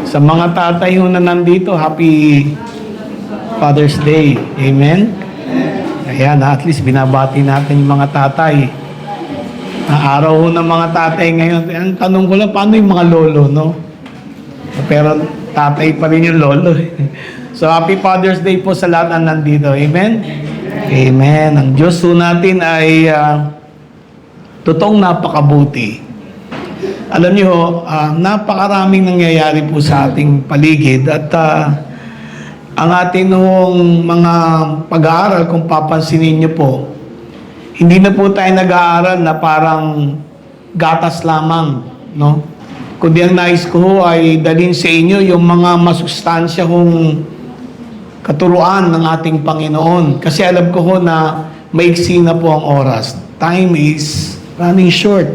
Sa mga tatay ho na nandito, Happy Father's Day. Amen? Ayan, at least binabati natin yung mga tatay. Araw ho ng mga tatay ngayon. Ang tanong ko lang, paano yung mga lolo, no? Pero tatay pa rin yung lolo. So, Happy Father's Day po sa lahat na nandito. Amen? Amen. Ang Diyos po natin ay totoong napakabuti. Alam niyo, napakaraming nangyayari po sa ating paligid at ang ating mga pag-aaral, kung papansinin niyo po, hindi na po tayo nag-aaral na parang gatas lamang, no? Kundi ang nais ko ay dalhin sa inyo yung mga masustansya kong katuruan ng ating Panginoon. Kasi alam ko ho na maiksi na po ang oras. Time is running short.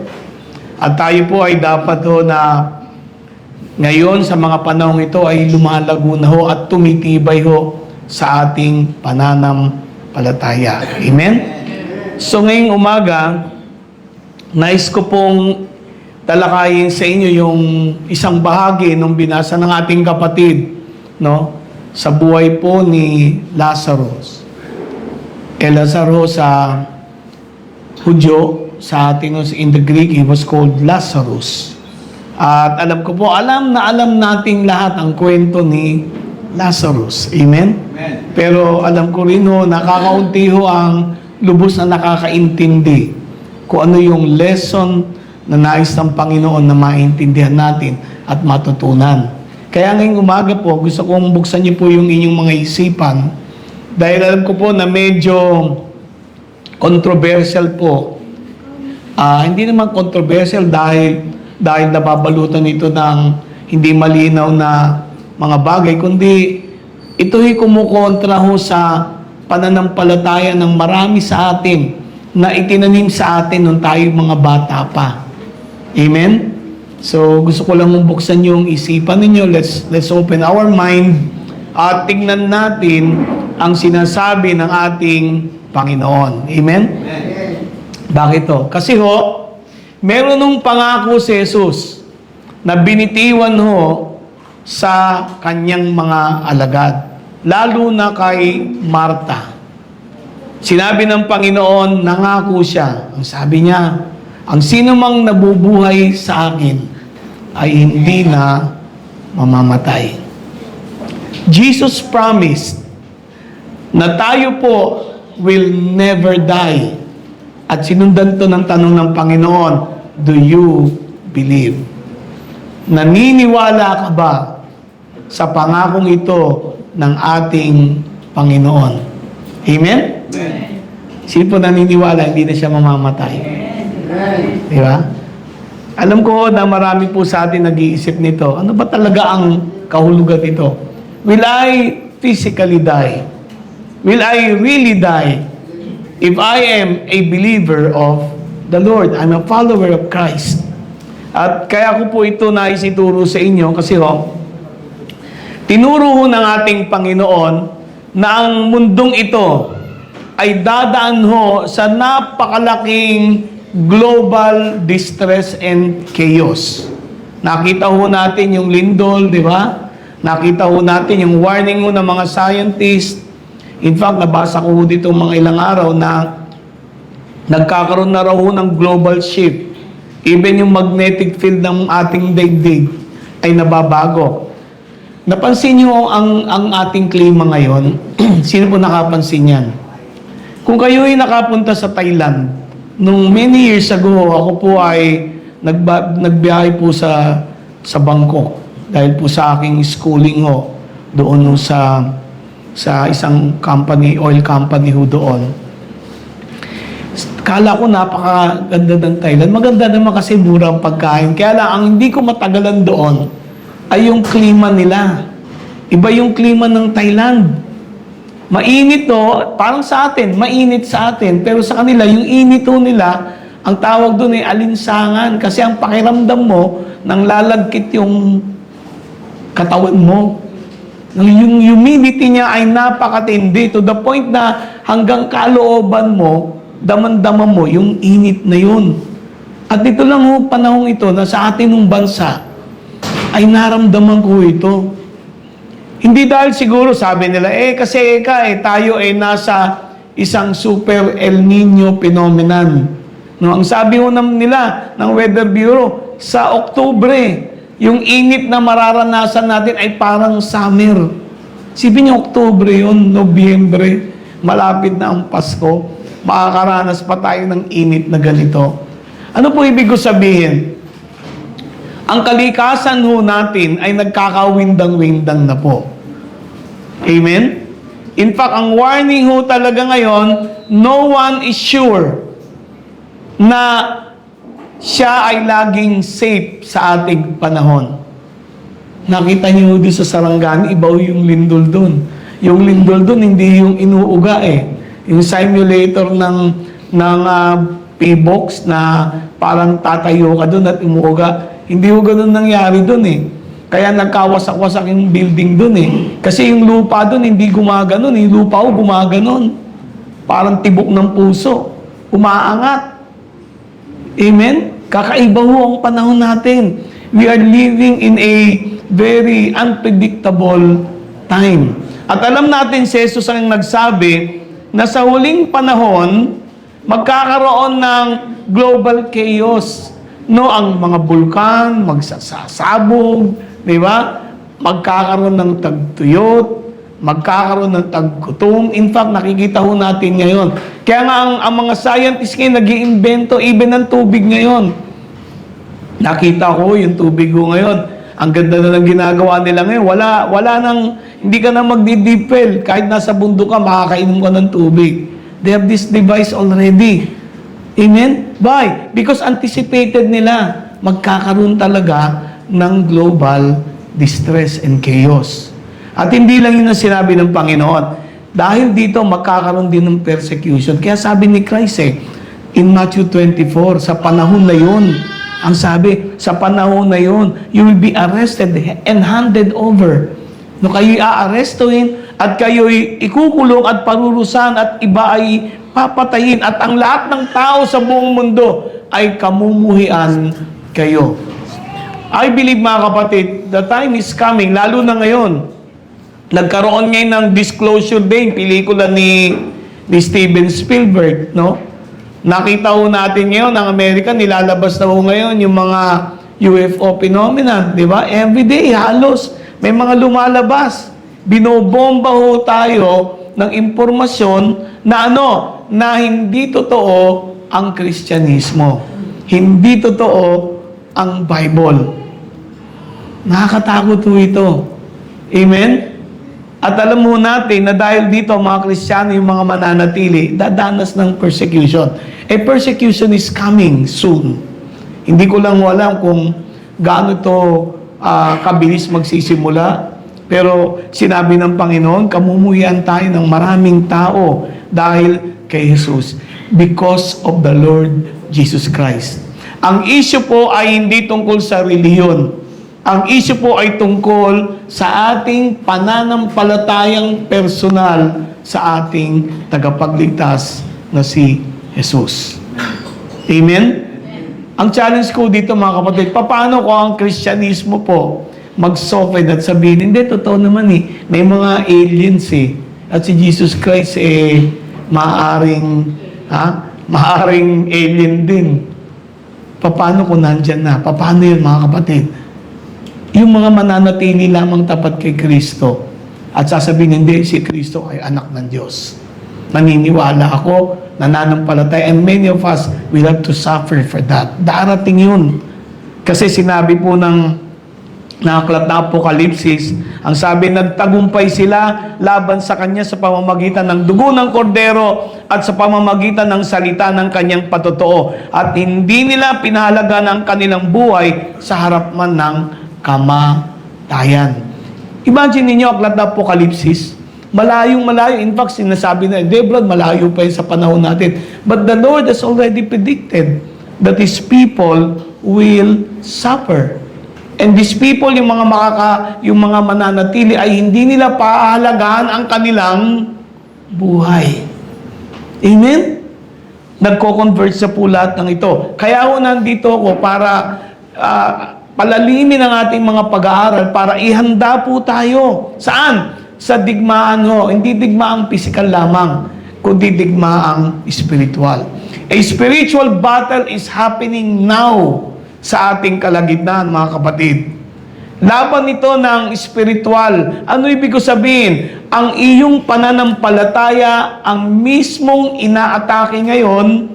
At tayo po ay dapat ho na ngayon sa mga panahong ito ay lumalago na ho at tumitibay ho sa ating pananampalataya. Amen? So ngayong umaga, nais ko pong talakayin sa inyo yung isang bahagi nung binasa ng ating kapatid, no? Sa buhay po ni Lazarus. Lazarus sa Hudyo, sa atin in the Greek, he was called Lazarus. At alam ko po, alam na alam nating lahat ang kwento ni Lazarus. Amen? Amen. Pero alam ko rin ho, nakakaunti ho ang lubos na nakakaintindi kung ano yung lesson na nais ng Panginoon na maintindihan natin at matutunan. Kaya ngayong umaga po, gusto kong buksan niyo po yung inyong mga isipan dahil alam ko po na medyo controversial po. Hindi naman controversial dahil nababalutan ito ng hindi malinaw na mga bagay, kundi ito'y kumukontra ho sa pananampalataya ng marami sa atin na itinanim sa atin nung tayo mga bata pa. Amen? So, gusto ko lang buksan yung isipan ninyo. Let's open our mind at tingnan natin ang sinasabi ng ating Panginoon. Amen? Bakit to? Kasi ho, meron nung pangako si Jesus na binitiwan ho sa kanyang mga alagad. Lalo na kay Marta. Sinabi ng Panginoon, nangako siya. Ang sabi niya, ang sino mang nabubuhay sa akin ay hindi na mamamatay. Jesus promised na tayo po will never die. At sinundan to ng tanong ng Panginoon, do you believe? Naniniwala ka ba sa pangakong ito ng ating Panginoon? Amen? Amen. Sino po naniniwala, hindi na siya mamamatay? Di ba? Alam ko na marami po sa atin nag-iisip nito. Ano ba talaga ang kahulugan nito? Will I physically die? Will I really die? If I am a believer of the Lord, I'm a follower of Christ. At kaya ko po ito nais ituro sa inyo kasi tinuro ho ng ating Panginoon na ang mundong ito ay dadaan ho sa napakalaking global distress and chaos. Nakita ho natin yung lindol, di ba? Nakita ho natin yung warning ho ng mga scientists. In fact, nabasa ko dito mga ilang araw na nagkakaroon na raw ng global shift. Even yung magnetic field ng ating daigdig ay nababago. Napansin niyo ang ating klima ngayon? Sino po nakapansin yan? Kung kayo ay nakapunta sa Thailand, nung many years ago, ako po ay nagbiyahe po sa Bangkok. Dahil po sa aking schooling ho, doon ho sa isang company, oil company ho doon. Kala ko napakaganda ng Thailand. Maganda naman kasi mura ang pagkain. Kaya lang, ang hindi ko matagalan doon ay yung klima nila. Iba yung klima ng Thailand. Mainit to, parang sa atin, mainit sa atin. Pero sa kanila, yung init to nila, ang tawag doon ay alinsangan. Kasi ang pakiramdam mo, nang lalagkit yung katawan mo. Yung humidity niya ay napakatindi to the point na hanggang kalooban mo, daman-daman mo yung init na yun. At ito lang ho, panahong ito na sa atin ng bansa ay naramdaman ko ito. Hindi dahil siguro sabi nila, kasi tayo ay nasa isang super El Nino phenomenon. No, ang sabi nila ng Weather Bureau, sa Oktubre, yung init na mararanasan natin ay parang summer. Sipin niyo, Oktubre yun, Nobyembre, malapit na ang Pasko, makakaranas pa tayo ng init na ganito. Ano po ibig ko sabihin? Ang kalikasan natin ay nagkakawindang-windang na po. Amen? In fact, ang warning talaga ngayon, no one is sure na siya ay laging safe sa ating panahon. Nakita niyo doon sa Sarangani, ibaw yung lindol doon. Yung lindol doon, hindi yung inuuga Yung simulator ng P-box na parang tatayo ka doon at umuuga. Hindi yung ganun nangyari doon Kaya nagkawasak-wasak yung building doon Kasi yung lupa doon, hindi gumaganon. Yung lupa gumaganon. Parang tibok ng puso. Umaangat. Amen? Kakaiba ang panahon natin. We are living in a very unpredictable time. At alam natin si Jesus ang nagsabi na sa huling panahon, magkakaroon ng global chaos. No, ang mga bulkan, magsasabog, di ba? Magkakaroon ng tagtuyot, magkakaroon ng taggutom. In fact, nakikita natin ngayon. Kaya nga ang mga scientists ngayon nag-iimbento even ng tubig ngayon. Nakita ko yung tubig ko ngayon. Ang ganda na ng ginagawa nila ngayon. Wala nang, hindi ka na magdi-deep well. Kahit nasa bundok ka, makakainom ka ng tubig. They have this device already. Amen? Why? Because anticipated nila, magkakaroon talaga ng global distress and chaos. At hindi lang yun ang sinabi ng Panginoon. Dahil dito, magkakaroon din ng persecution. Kaya sabi ni Christ in Matthew 24, sa panahon na yun, ang sabi, sa panahon na yun, you will be arrested and handed over. No, kayo'y aarestuhin at kayo'y ikukulong at parurusan at iba ay papatayin at ang lahat ng tao sa buong mundo ay kamumuhian kayo. I believe, mga kapatid, the time is coming, lalo na ngayon. Nagkaroon ngayon ng Disclosure Day, pelikula ni Steven Spielberg, no? Nakita natin ngayon, ang Amerika, nilalabas na ngayon yung mga UFO phenomena, di ba? Every day, halos, may mga lumalabas. Binobomba tayo ng impormasyon na na hindi totoo ang Kristyanismo. Hindi totoo ang Bible. Nakakatakot ito. Amen? At alam natin na dahil dito mga Kristiyano, yung mga mananatili, dadanas ng persecution. Persecution is coming soon. Hindi ko lang alam kung gaano ito kabilis magsisimula. Pero sinabi ng Panginoon, kamumuhian tayo ng maraming tao dahil kay Jesus. Because of the Lord Jesus Christ. Ang issue po ay hindi tungkol sa relihiyon. Ang issue po ay tungkol sa ating pananampalatayang personal sa ating tagapagligtas na si Jesus. Amen? Ang challenge ko dito, mga kapatid, paano ko ang Kristyanismo po mag-soften at sabihin, hindi, totoo naman may mga aliens At si Jesus Christ maaring alien din. Paano kung nandyan na? Paano yun, mga kapatid? Yung mga mananatili lamang tapat kay Kristo at sasabihin, hindi, si Kristo ay anak ng Diyos. Naniniwala ako, nananampalataya, and many of us will have to suffer for that. Darating yun. Kasi sinabi po ng aklat na Apokalipsis, ang sabi, nagtagumpay sila laban sa Kanya sa pamamagitan ng dugo ng kordero at sa pamamagitan ng salita ng Kanyang patotoo. At hindi nila pinahalaga ng kanilang buhay sa harap man ng kamatayan. Imagine ninyo, aklat na Apokalipsis, malayong-malayo. In fact, sinasabi na, Brad, malayo pa yun sa panahon natin. But the Lord has already predicted that His people will suffer. And these people, yung mga mananatili, ay hindi nila paahalagaan ang kanilang buhay. Amen? Nagko-convert sa po lahat ng ito. Kaya nandito ako para palalimin ang ating mga pag-aaral para ihanda po tayo. Saan? Sa digmaan ho. Hindi digmaang physical lamang, kundi digmaang spiritual. A spiritual battle is happening now sa ating kalagitnaan, mga kapatid. Laban ito ng spiritual. Ano ibig ko sabihin? Ang iyong pananampalataya, ang mismong inaatake ngayon,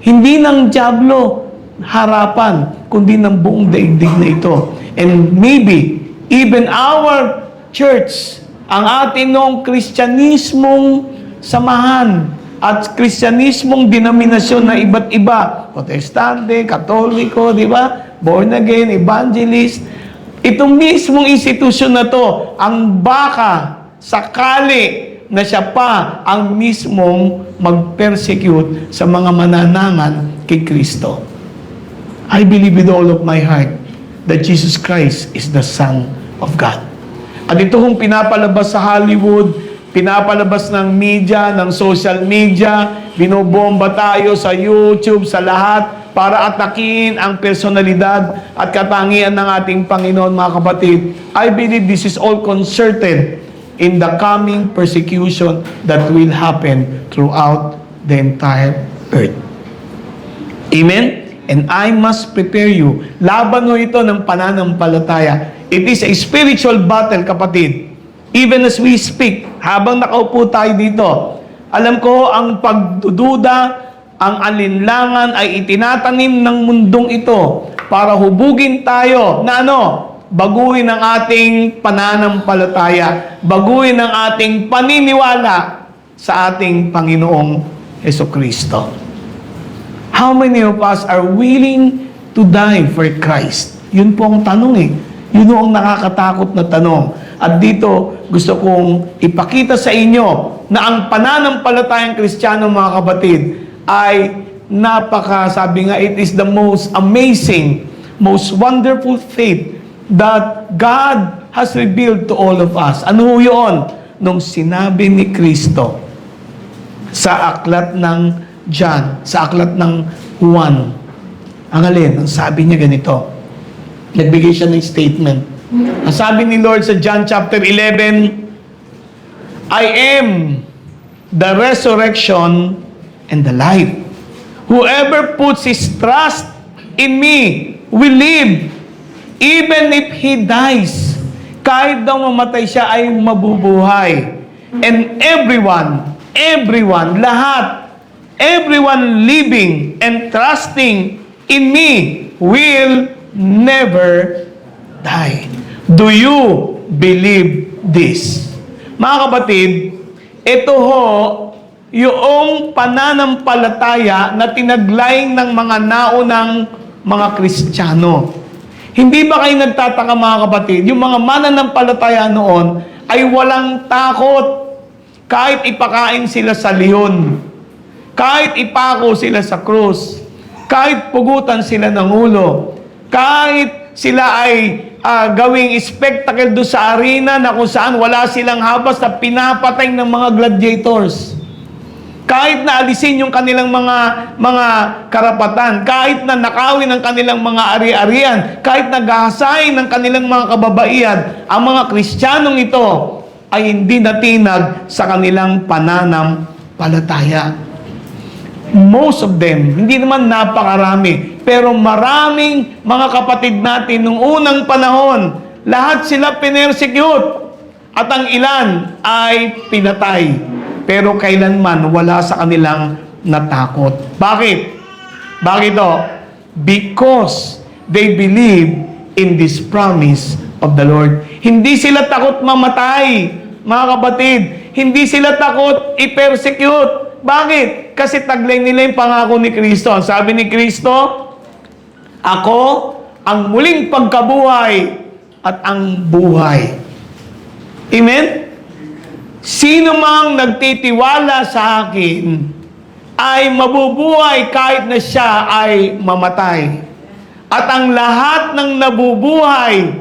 hindi ng dyablo harapan, kundi ng buong daigdig na ito. And maybe, even our church, ang ating noong Kristyanismong samahan, at Kristyanismong denominasyon na iba't iba, Protestante, Katoliko, di ba? Born again, Evangelist. Itong mismong institusyon na to, ang baka sakali na siya pa ang mismong mag-persecute sa mga mananangan kay Kristo. I believe with all of my heart that Jesus Christ is the Son of God. At ito kung pinapalabas sa Hollywood, pinapalabas ng media, ng social media, binobomba tayo sa YouTube, sa lahat, para atakin ang personalidad at katangian ng ating Panginoon, mga kapatid. I believe this is all concerted in the coming persecution that will happen throughout the entire earth. Amen? And I must prepare you. Laban ho ito ng pananampalataya. It is a spiritual battle, kapatid. Even as we speak, habang nakaupo tayo dito, alam ko ang pagdududa, ang alinlangan ay itinatanim ng mundong ito para hubugin tayo na baguhin ang ating pananampalataya, baguhin ang ating paniniwala sa ating Panginoong Hesukristo. How many of us are willing to die for Christ? Yun po ang tanong eh. Yun po ang nakakatakot na tanong. At dito, gusto kong ipakita sa inyo na ang pananampalatayang Kristiyano, mga kapatid, ay sabi nga, it is the most amazing, most wonderful faith that God has revealed to all of us. Ano ho yun? Nung sinabi ni Kristo sa aklat ng John, sa aklat ng Juan, ang alin, ang sabi niya ganito, nagbigay siya ng statement. Ang sabi ni Lord sa John chapter 11, I am the resurrection and the life. Whoever puts his trust in me will live, even if he dies. Kahit daw mamatay siya ay mabubuhay. And everyone, lahat, everyone living and trusting in me will never die. Do you believe this? Mga kapatid, ito ho, yung pananampalataya na tinaglayng ng mga naunang mga Kristiyano. Hindi ba kayo nagtataka, mga kapatid? Yung mga mananampalataya noon ay walang takot kahit ipakain sila sa leon, kahit ipako sila sa krus, kahit pugutan sila ng ulo, kahit sila ay gawing spectacle doon sa arena na kung saan wala silang habas na pinapatay ng mga gladiators. Kahit na alisin yung kanilang mga karapatan, kahit na nakawin ang kanilang mga ari-arian, kahit na gahasain ng kanilang mga kababaihan, ang mga Kristiyanong ito ay hindi natinag sa kanilang pananampalataya. Most of them, hindi naman napakarami, pero maraming mga kapatid natin nung unang panahon, lahat sila pinersecute at ang ilan ay pinatay. Pero kailanman wala sa kanilang natakot. Bakit? Bakit ito? Because they believe in this promise of the Lord. Hindi sila takot mamatay, mga kapatid. Hindi sila takot i-persecute. Bakit? Kasi taglay nila yung pangako ni Kristo. Sabi ni Kristo, ako ang muling pagkabuhay at ang buhay. Amen? Sino mang nagtitiwala sa akin ay mabubuhay kahit na siya ay mamatay. At ang lahat ng nabubuhay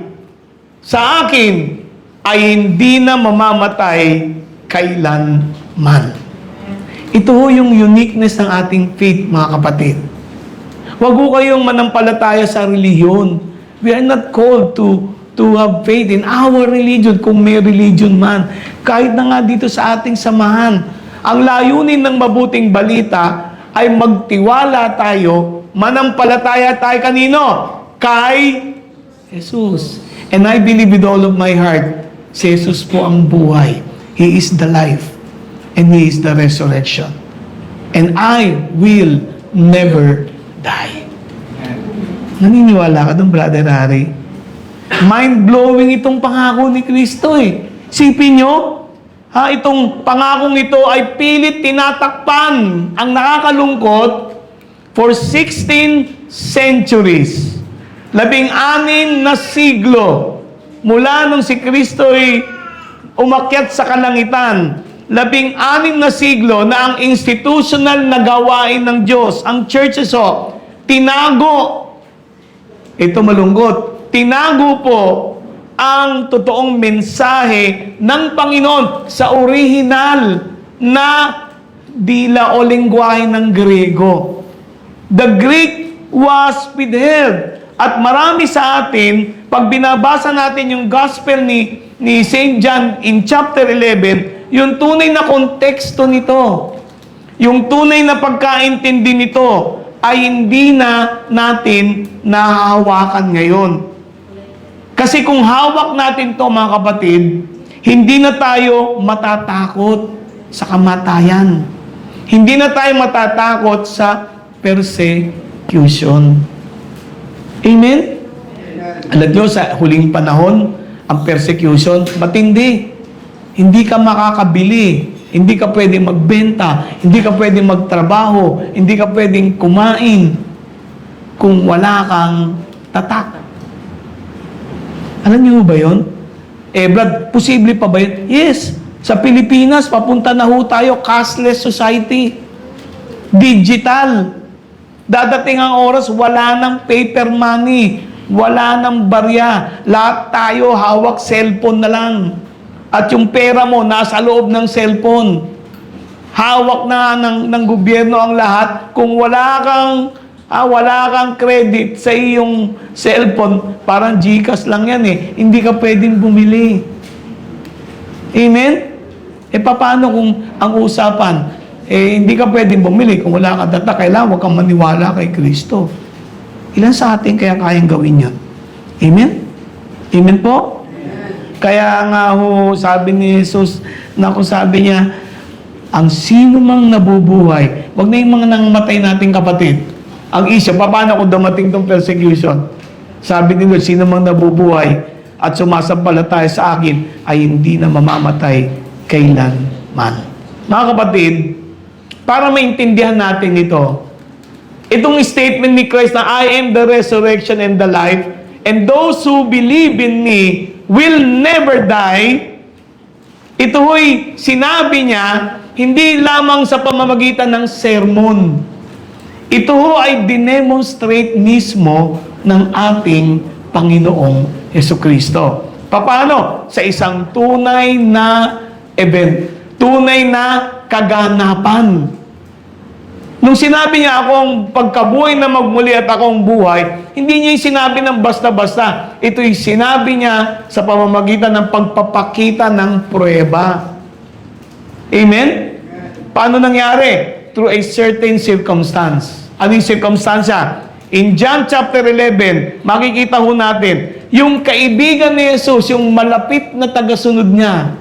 sa akin ay hindi na mamamatay kailanman. Ito ho yung uniqueness ng ating faith, mga kapatid. Huwag ho kayong manampalataya sa relihiyon. We are not called to have faith in our religion, kung may religion man. Kahit na nga dito sa ating samahan, ang layunin ng mabuting balita ay magtiwala tayo, manampalataya tayo kanino? Kay Jesus. And I believe with all of my heart, si Jesus po ang buhay. He is the life. And He is the resurrection. And I will never die. Naniniwala ka doon, Brother Harry? Mind-blowing itong pangako ni Kristo eh. Sipin nyo, itong pangakong ito ay pilit tinatakpan ang nakakalungkot for 16 centuries. 16 na siglo mula nung si Kristo ay umakyat sa kalangitan. 16 na siglo na ang institutional na gawain ng Diyos, ang churches tinago. Ito malungkot. Tinago po ang totoong mensahe ng Panginoon sa orihinal na dila o lengguwahe ng Grego. The Greek was withheld. At marami sa atin, pag binabasa natin yung gospel ni St. John in chapter 11, yung tunay na konteksto nito, yung tunay na pagkaintindi nito, ay hindi na natin nahahawakan ngayon. Kasi kung hawak natin to mga kapatid, hindi na tayo matatakot sa kamatayan. Hindi na tayo matatakot sa persecution. Amen? Alam nyo, sa huling panahon, ang persecution, matindi. Hindi ka makakabili. Hindi ka pwedeng magbenta. Hindi ka pwedeng magtrabaho. Hindi ka pwedeng kumain kung wala kang tatak. Alam niyo ba yun? Brad, posible pa ba yun? Yes. Sa Pilipinas, papunta na ho tayo, cashless society. Digital. Dadating ang oras, wala nang paper money. Wala nang barya. Lahat tayo hawak cellphone na lang. At yung pera mo, nasa loob ng cellphone. Hawak na ng gobyerno ang lahat. Kung wala kang credit sa iyong cellphone, parang GCash lang yan eh. Hindi ka pwedeng bumili. Amen? Paano kung ang usapan, hindi ka pwedeng bumili kung wala ka data, kailangan huwag kang maniwala kay Kristo. Ilan sa atin kaya kayang gawin yun? Amen? Amen po? Kaya nga sabi ni Jesus, sabi niya, ang sino mang nabubuhay, wag na yung mga nangamatay nating kapatid. Ang isyo, paano kung dumating tong persecution? Sabi ni Lord, sino mang nabubuhay at sumasampalataya sa akin ay hindi na mamamatay kailanman. Mga kapatid, para maintindihan natin ito, itong statement ni Christ na I am the resurrection and the life, and those who believe in me will never die. Ito ho'y sinabi niya, hindi lamang sa pamamagitan ng sermon. Ito ho ay dinemonstrate mismo ng ating Panginoong Jesucristo. Paano? Sa isang tunay na event. Tunay na kaganapan. Nung sinabi niya akong pagkabuhay na magmuli at akong buhay, hindi niya yung sinabi ng basta-basta. Ito'y sinabi niya sa pamamagitan ng pagpapakita ng pruweba. Amen? Paano nangyari? Through a certain circumstance. Ano yung circumstansya? In John chapter 11, makikita ho natin, yung kaibigan ni Jesus, yung malapit na tagasunod niya,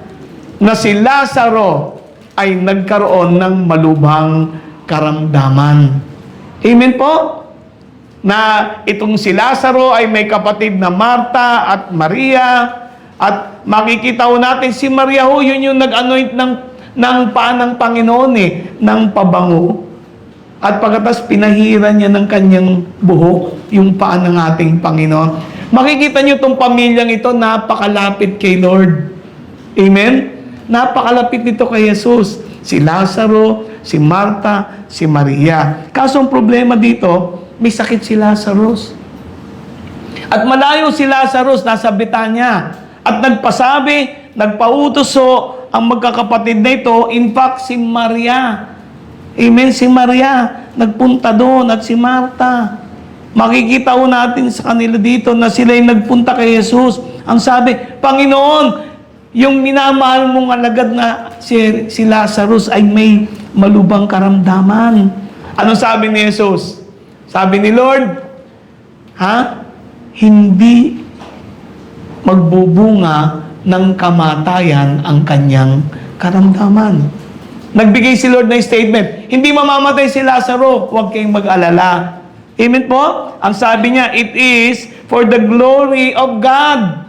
na si Lazaro ay nagkaroon ng malubhang karamdaman. Amen po? Na itong si Lazaro ay may kapatid na Marta at Maria, at makikita ho natin si Maria ho, yun yung nag-anoint ng paa ng Panginoon ng pabango. At pagkatas pinahiran niya ng kanyang buhok, yung paa ng ating Panginoon. Makikita niyo itong pamilyang ito, napakalapit kay Lord. Amen? Napakalapit nito kay Jesus. Si Lazaro, si Marta, si Maria. Kaso ang problema dito, may sakit si Lazarus. At malayo si Lazarus, nasa Betania. At nagpasabi, nagpautos ang magkakapatid na ito, in fact, si Maria. Amen, si Maria, nagpunta doon, at si Marta. Makikita ho natin sa kanila dito na sila'y nagpunta kay Jesus. Ang sabi, Panginoon, yung minamahal mong alagad na si Lazarus ay may malubang karamdaman. Ano sabi ni Jesus? Sabi ni Lord, hindi magbubunga ng kamatayan ang kanyang karamdaman. Nagbigay si Lord ng statement, hindi mamamatay si Lazaro, huwag kayong mag-alala. Amen po? Ang sabi niya, it is for the glory of God,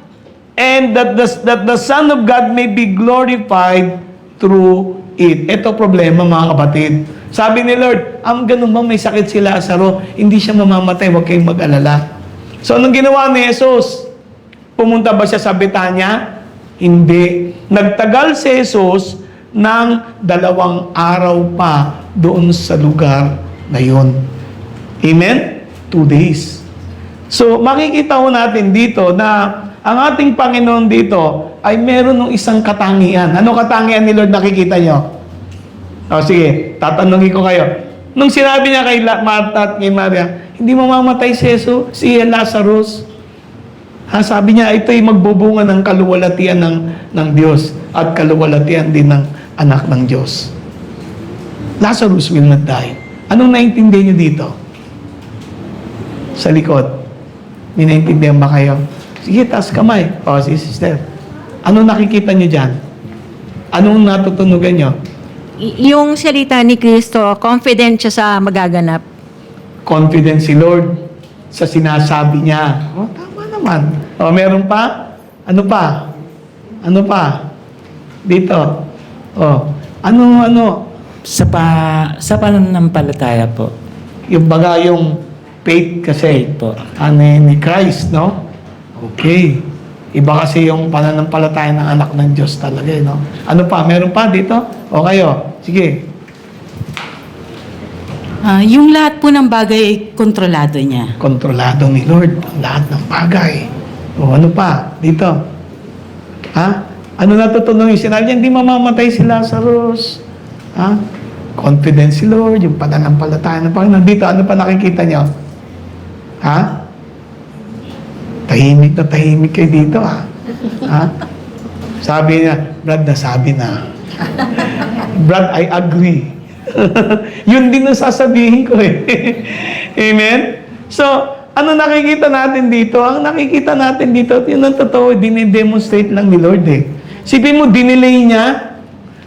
and that the Son of God may be glorified through it. Ito problema, mga kapatid. Sabi ni Lord, ganun ba may sakit si Lazaro? Hindi siya mamamatay, huwag kayong mag-alala. So, anong ginawa ni Jesus? Pumunta ba siya sa Betania? Hindi. Nagtagal si Jesus ng 2 araw pa doon sa lugar na yun. Amen? 2 days. So, makikita ho natin dito na ang ating Panginoon dito ay meron ng isang katangian. Ano katangian ni Lord nakikita nyo? Sige, tatanungin ko kayo. Nung sinabi niya kay Martha at kay Maria, hindi mamamatay si Lazarus. Sabi niya, ito'y magbubunga ng kaluwalhatian ng Diyos at kaluwalhatian din ng anak ng Diyos. Lazarus will not die. Anong naintindihan niyo dito? Sa likod. May naintindihan ba kayo? Sige, taas kamay. Si sister. Anong nakikita niyo dyan? Anong natutunugan niyo? Yung salita ni Kristo, confident siya sa magaganap. Confident si Lord sa sinasabi niya. Tama naman. Meron pa? Ano pa? Ano pa? Dito. Ano? Sa pananampalataya po. Yung baga yung faith kasi. Faith po. Ni Christ, no? Okay. Iba kasi yung pananampalataya ng anak ng Diyos talaga, no? Ano pa? Meron pa dito? O kayo? Sige. Yung lahat po ng bagay, kontrolado niya. Kontrolado ni Lord ang lahat ng bagay. O ano pa? Dito. Ano natutunan yung sinabi niya? Hindi mamamatay si Lazarus. Confident si Lord, yung pananampalataya ng Panginoon. Dito, ano pa nakikita niyo? Tahimik na tahimik kayo dito, Sabi niya, Brad, nasabi na. Brad, I agree. Yun din ang sasabihin ko eh. Amen? So, ano nakikita natin dito? Ang nakikita natin dito, yun ang totoo, dinidemonstrate lang ni Lord eh. Sipin mo, dinelay niya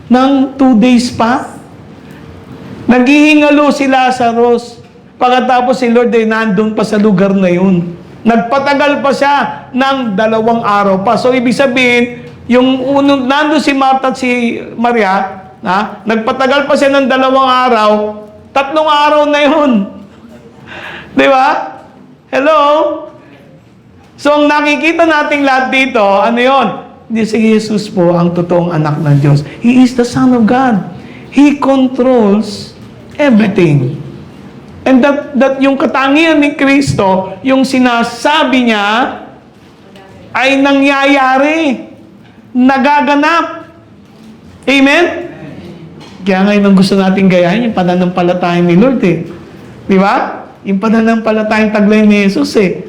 ng 2 days pa. Naghihingalo si Lazarus. Pagkatapos si Lord ay nandun pa sa lugar na yun. Nagpatagal pa siya ng 2 araw pa. So, ibig sabihin, yung nandun si Martha at si Maria, nagpatagal pa siya ng 2 araw, 3 araw na yun. Di ba? Hello? So, ang nakikita nating lahat dito, ano yun? Hindi si Jesus po ang totoong anak ng Diyos. He is the Son of God. He controls everything. And that yung katangian ni Kristo, yung sinasabi niya, ay nangyayari. Nagaganap. Amen? Kaya ngayon ang gusto natin gayahin, yung pananampalataya ni Lord eh. Di ba? Yung pananampalatayang taglay ni Jesus eh.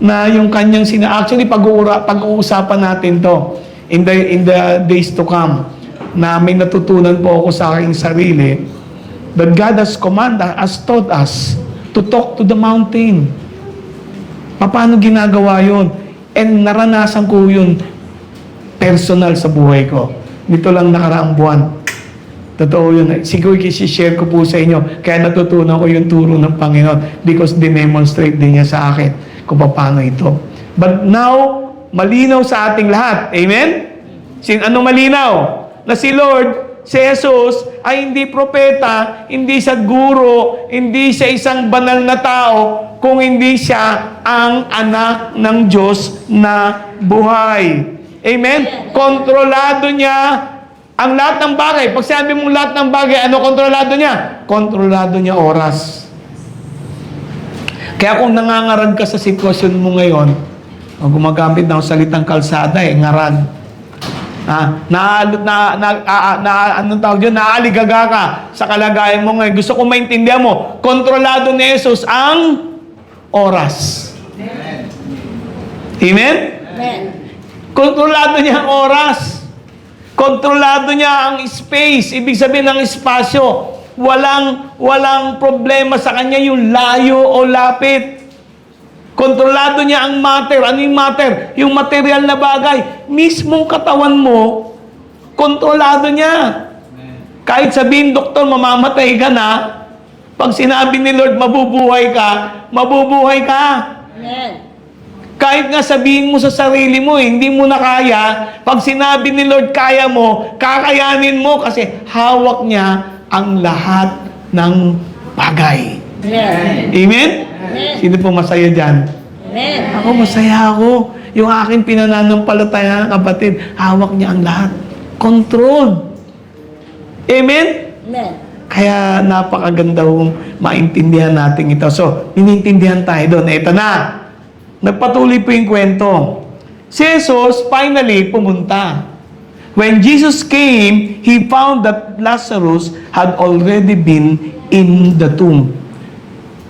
Na yung kanyang actually pag-uusapan natin to in the days to come, na may natutunan po ako sa aking sarili, that God has taught us to talk to the mountain. Paano ginagawa yun? And naranasan ko yun personal sa buhay ko. Nito lang nakaraang buwan. Totoo yun. Siguro i-share ko po sa inyo. Kaya natutunan ko yung turo ng Panginoon because dinemonstrate din niya sa akin kung paano ito. But now, malinaw sa ating lahat. Amen? Anong malinaw? Na si Lord, si Jesus ay hindi propeta, hindi siya guro, hindi siya isang banal na tao, kung hindi siya ang anak ng Diyos na buhay. Amen? Kontrolado niya ang lahat ng bagay. Pag sabi mong lahat ng bagay, ano kontrolado niya? Kontrolado niya oras. Kaya kung nangangarag ka sa sitwasyon mo ngayon, gumagamit na ako salitang kalsada ngarag. Anong tawag yun? Naaligaga ka sa kalagayan mo ngayon. Gusto ko maintindihan mo, kontrolado ni Jesus ang oras. Amen? Kontrolado niya ang oras. Kontrolado niya ang space. Ibig sabihin ng espasyo. Walang problema sa kanya yung layo o lapit. Kontrolado niya ang matter. Ano yung matter? Yung material na bagay. Mismong katawan mo, kontrolado niya. Kahit sabihin, doktor, mamamatay ka na, pag sinabi ni Lord, mabubuhay ka, mabubuhay ka. Kahit nga sabihin mo sa sarili mo, hindi mo na kaya, pag sinabi ni Lord, kaya mo, kakayanin mo kasi hawak niya ang lahat ng bagay. Amen? Sino po masaya dyan? Ako, masaya ako. Yung aking pinananampalataya, kapatid, hawak niya ang lahat. Controlled. Amen? Kaya napakaganda kong maintindihan natin ito. So, inintindihan tayo doon. Ito na. Nagpatuloy po yung kwento. Si Jesus finally pumunta. When Jesus came, He found that Lazarus had already been in the tomb.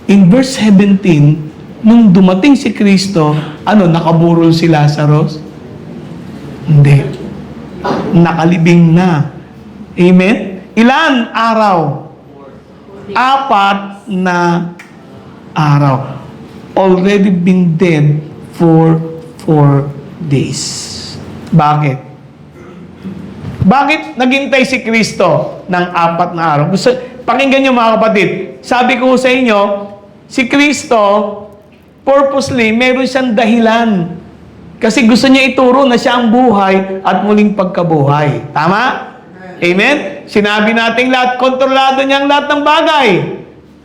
In verse 17, nung dumating si Kristo, nakaburol si Lazarus? Hindi. Nakalibing na. Amen? Ilan araw? 4 na araw. Already been dead for 4 days. Bakit? Bakit naghintay si Kristo ng 4 na araw? Pakinggan niyo mga kapatid. Sabi ko sa inyo, si Kristo, purposely, meron siyang dahilan. Kasi gusto niya ituro na siya ang buhay at muling pagkabuhay. Tama? Amen? Sinabi natin lahat, kontrolado niya ang lahat ng bagay.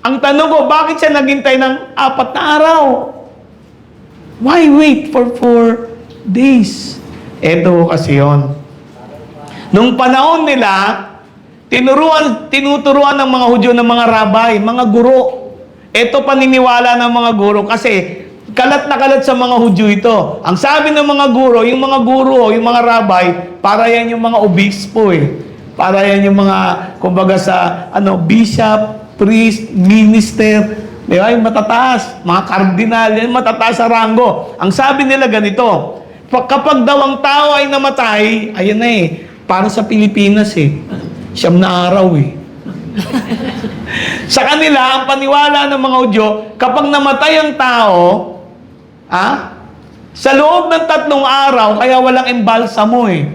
Ang tanong ko, bakit siya naghintay ng 4 na araw? Why wait for 4 days? Ito kasi yun. Nung panahon nila, tinuturuan ng mga Hudyo ng mga rabay, mga guro. Ito paniniwala ng mga guro kasi kalat na kalat sa mga Hudyo ito. Ang sabi ng mga guro, yung mga rabay, para yan yung mga obispo eh. Para yan yung mga, kumbaga sa, bishop, priest, minister, di ba? Yung matataas, mga kardinal, yung matataas sa ranggo. Ang sabi nila ganito, kapag daw ang tao ay namatay, ayan na eh, para sa Pilipinas eh, 9 na araw eh. Sa kanila, ang paniwala ng mga Hudyo, kapag namatay ang tao, sa loob ng 3 araw, kaya walang embalsamo eh.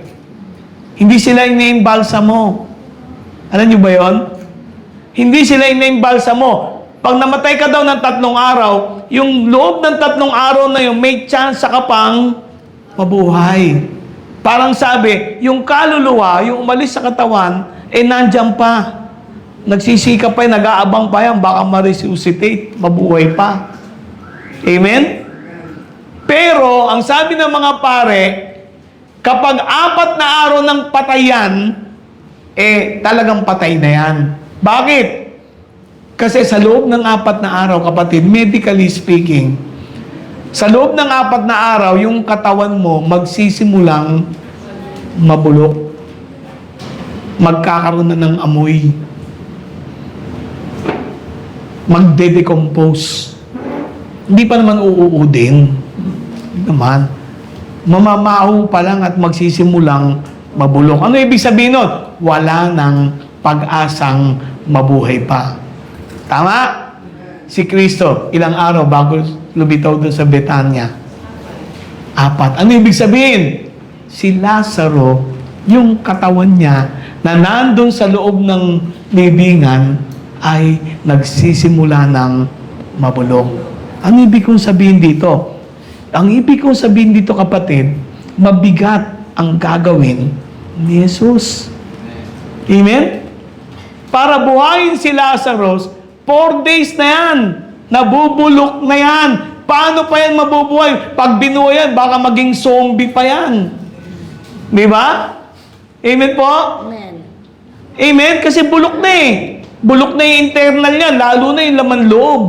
Hindi sila ina-embalsamo. Alam niyo ba yon? Hindi sila ina-embalsamo. Pag namatay ka daw ng 3 araw, yung loob ng 3 araw na yun, may chance ka pang mabuhay. Parang sabi, yung kaluluwa, yung umalis sa katawan, nandyan pa. Nagsisikap pa, nag-aabang pa yan, baka ma-resuscitate, mabuhay pa. Amen? Pero, ang sabi ng mga pare, kapag 4 na araw ng patayan, talagang patay na yan. Bakit? Kasi sa loob ng 4 na araw, kapatid, medically speaking, sa loob ng 4 na araw, yung katawan mo magsisimulang mabulok. Magkakaroon na ng amoy. Magde-decompose. Hindi pa naman uuudin. Hindi naman. Mamamaho pa lang at magsisimulang mabulok. Ano ibig sabihin nun? Wala nang pag-asang mabuhay pa. Tama? Si Kristo, ilang araw bago lumitaw doon sa Betania? 4. Ano ibig sabihin? Si Lazaro, yung katawan niya na nandun sa loob ng libingan ay nagsisimula ng mabulok. Ano ibig kong sabihin dito? Ang ibig kong sabihin dito, kapatid, mabigat ang gagawin ni Jesus. Amen? Para buhayin si Lazarus, 4 days na yan. Nabubulok na yan. Paano pa yan mabubuhay? Pag binuhay yan, baka maging zombie pa yan. Di ba? Amen po? Amen. Amen? Kasi bulok na eh. Bulok na yung internal niya, lalo na yung laman loob.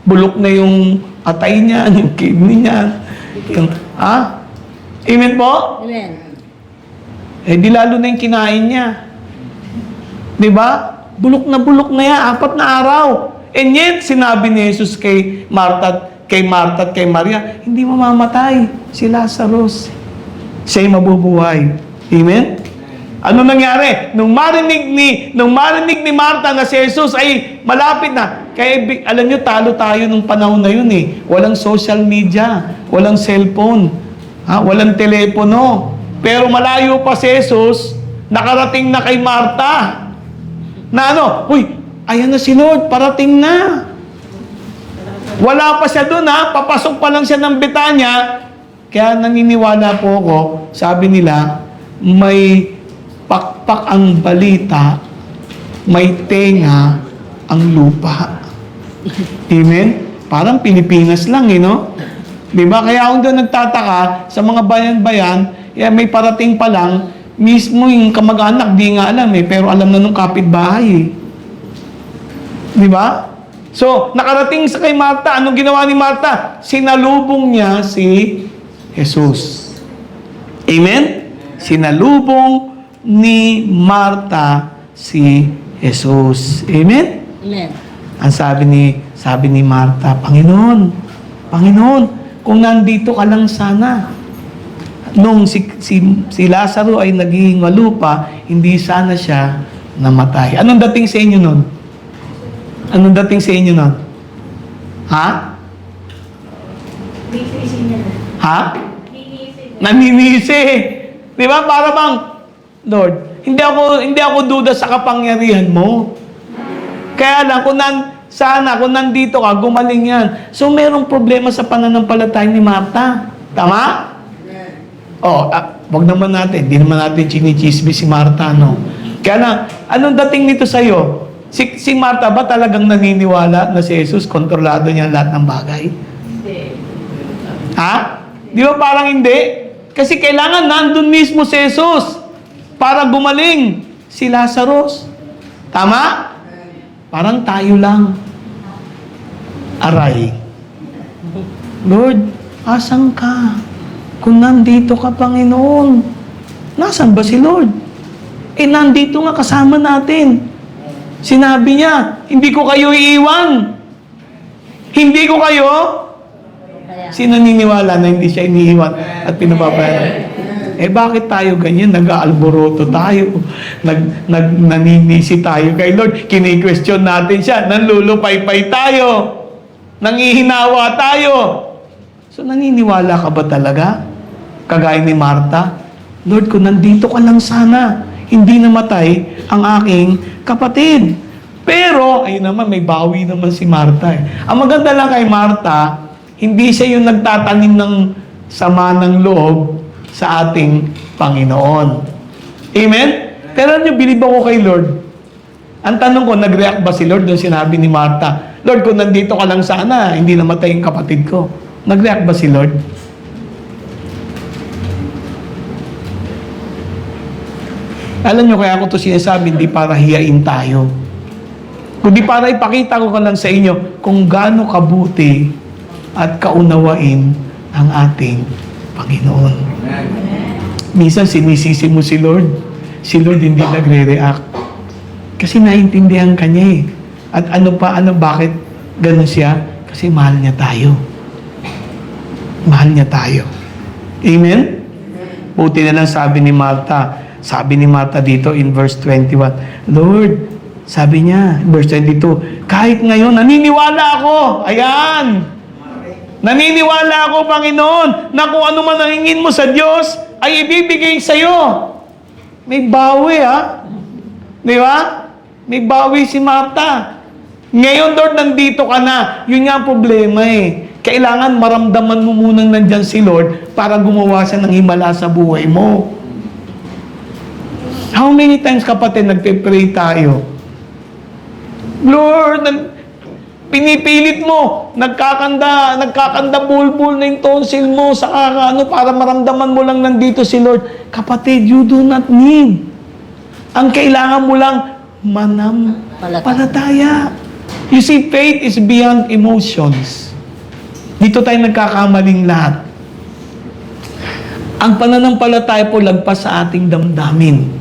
Bulok na yung atay niya, yung kidney niya. Amen po? Amen. Di lalo na yung kinain niya. Di ba? Bulok na yan, 4 na araw. And yet, sinabi ni Jesus kay Martha at kay Maria, hindi mamamatay si Lazarus. Siya'y mabubuhay. Amen? Ano nangyari? Nung marinig ni Martha na si Jesus ay malapit na. Kaya alam nyo, talo tayo nung panahon na yun eh. Walang social media, walang cellphone, walang telepono. Pero malayo pa si Jesus, nakarating na kay Martha. Na ano? Uy, ayan na si Lord, parating na. Wala pa siya doon papasok pa lang siya ng Betanya. Kaya naniniwala po ako, sabi nila, may pakpak ang balita, may tenga ang lupa. Amen? Parang Pilipinas lang, no? Diba? Kaya ako doon nagtataka sa mga bayan-bayan, may parating pa lang, mismo yung kamag-anak, di nga alam pero alam na nung kapitbahay Diba? So, nakarating sa kay Martha, anong ginawa ni Martha? Sinalubong niya si Jesus. Amen? Sinalubong ni Martha si Jesus. Amen? Amen. Ang sabi ni Martha, Panginoon, kung nandito ka lang sana. Nung si Lazaro ay naging malupa, hindi sana siya namatay. Anong dating sa inyo nun? Anong dating sa inyo nun? Ha? Naninisi. Di ba? Para bang, Lord, hindi ako duda sa kapangyarihan mo. Kaya lang, kung nandito ka, gumaling yan. So, merong problema sa pananampalataya ni Martha. Tama? Wag naman natin. Hindi naman natin chinichismis si Martha, no? Kaya lang, anong dating nito sa'yo? Si Martha ba talagang naniniwala na si Jesus kontrolado niya lahat ng bagay? Hindi. Ha? Di ba parang hindi? Kasi kailangan nandun mismo si Jesus para gumaling si Lazarus. Tama? Parang tayo lang. Aray. Lord, asan ka? Kung nandito ka, Panginoon, nasan ba si Lord? Nandito nga kasama natin. Sinabi niya, hindi ko kayo iiwan. Hindi ko kayo. Sino naniniwala na hindi siya iniiwan at pinababayaran? Bakit tayo ganyan? Nag-aalboroto tayo. Naninisi tayo kay Lord. Kini-question natin siya. Nanlulupay-pay tayo. Nangihinawa tayo. So, naniniwala ka ba talaga? Kagaya ni Martha? Lord, kung nandito ka lang sana, hindi namatay ang aking kapatid. Pero, ayun naman, may bawi naman si Martha. Ang maganda lang kay Martha, hindi siya yung nagtatanim ng sama ng loob sa ating Panginoon. Amen? Pero ano, bilib ako kay Lord. Ang tanong ko, nag-react ba si Lord doon sinabi ni Martha, Lord, kung nandito ka lang sana, hindi namatay yung kapatid ko. Nag-react ba si Lord? Alam nyo, kaya ako ito sinasabi, hindi para hiyain tayo. Kundi para ipakita ko lang sa inyo kung gaano kabuti at kaunawain ang ating Panginoon. Minsan sinisisi mo si Lord. Si Lord hindi nagre-react. Kasi naiintindihan ka niya At bakit ganun siya? Kasi mahal niya tayo. Mahal niya tayo. Amen? Buti na lang sabi ni Martha dito in verse 21, Lord, sabi niya, verse 22, kahit ngayon, naniniwala ako. Ayan. Naniniwala ako, Panginoon, na kung ano man nangingin mo sa Diyos, ay ibibigay sa'yo. May bawi, Di ba? May bawi si Martha. Ngayon, Lord, nandito ka na. Yun nga ang problema Kailangan maramdaman mo munang nandyan si Lord para gumawa siya ng himala sa buhay mo. How many times, kapatid, nagpe-pray tayo? Lord, pinipilit mo, nagkakanda bulbul na yung tonsil mo sa para maramdaman mo lang nandito si Lord. Kapatid, you do not need. Ang kailangan mo lang, mananampalataya. You see, faith is beyond emotions. Dito tayo nagkakamaling lahat. Ang pananampalataya po lagpas sa ating damdamin.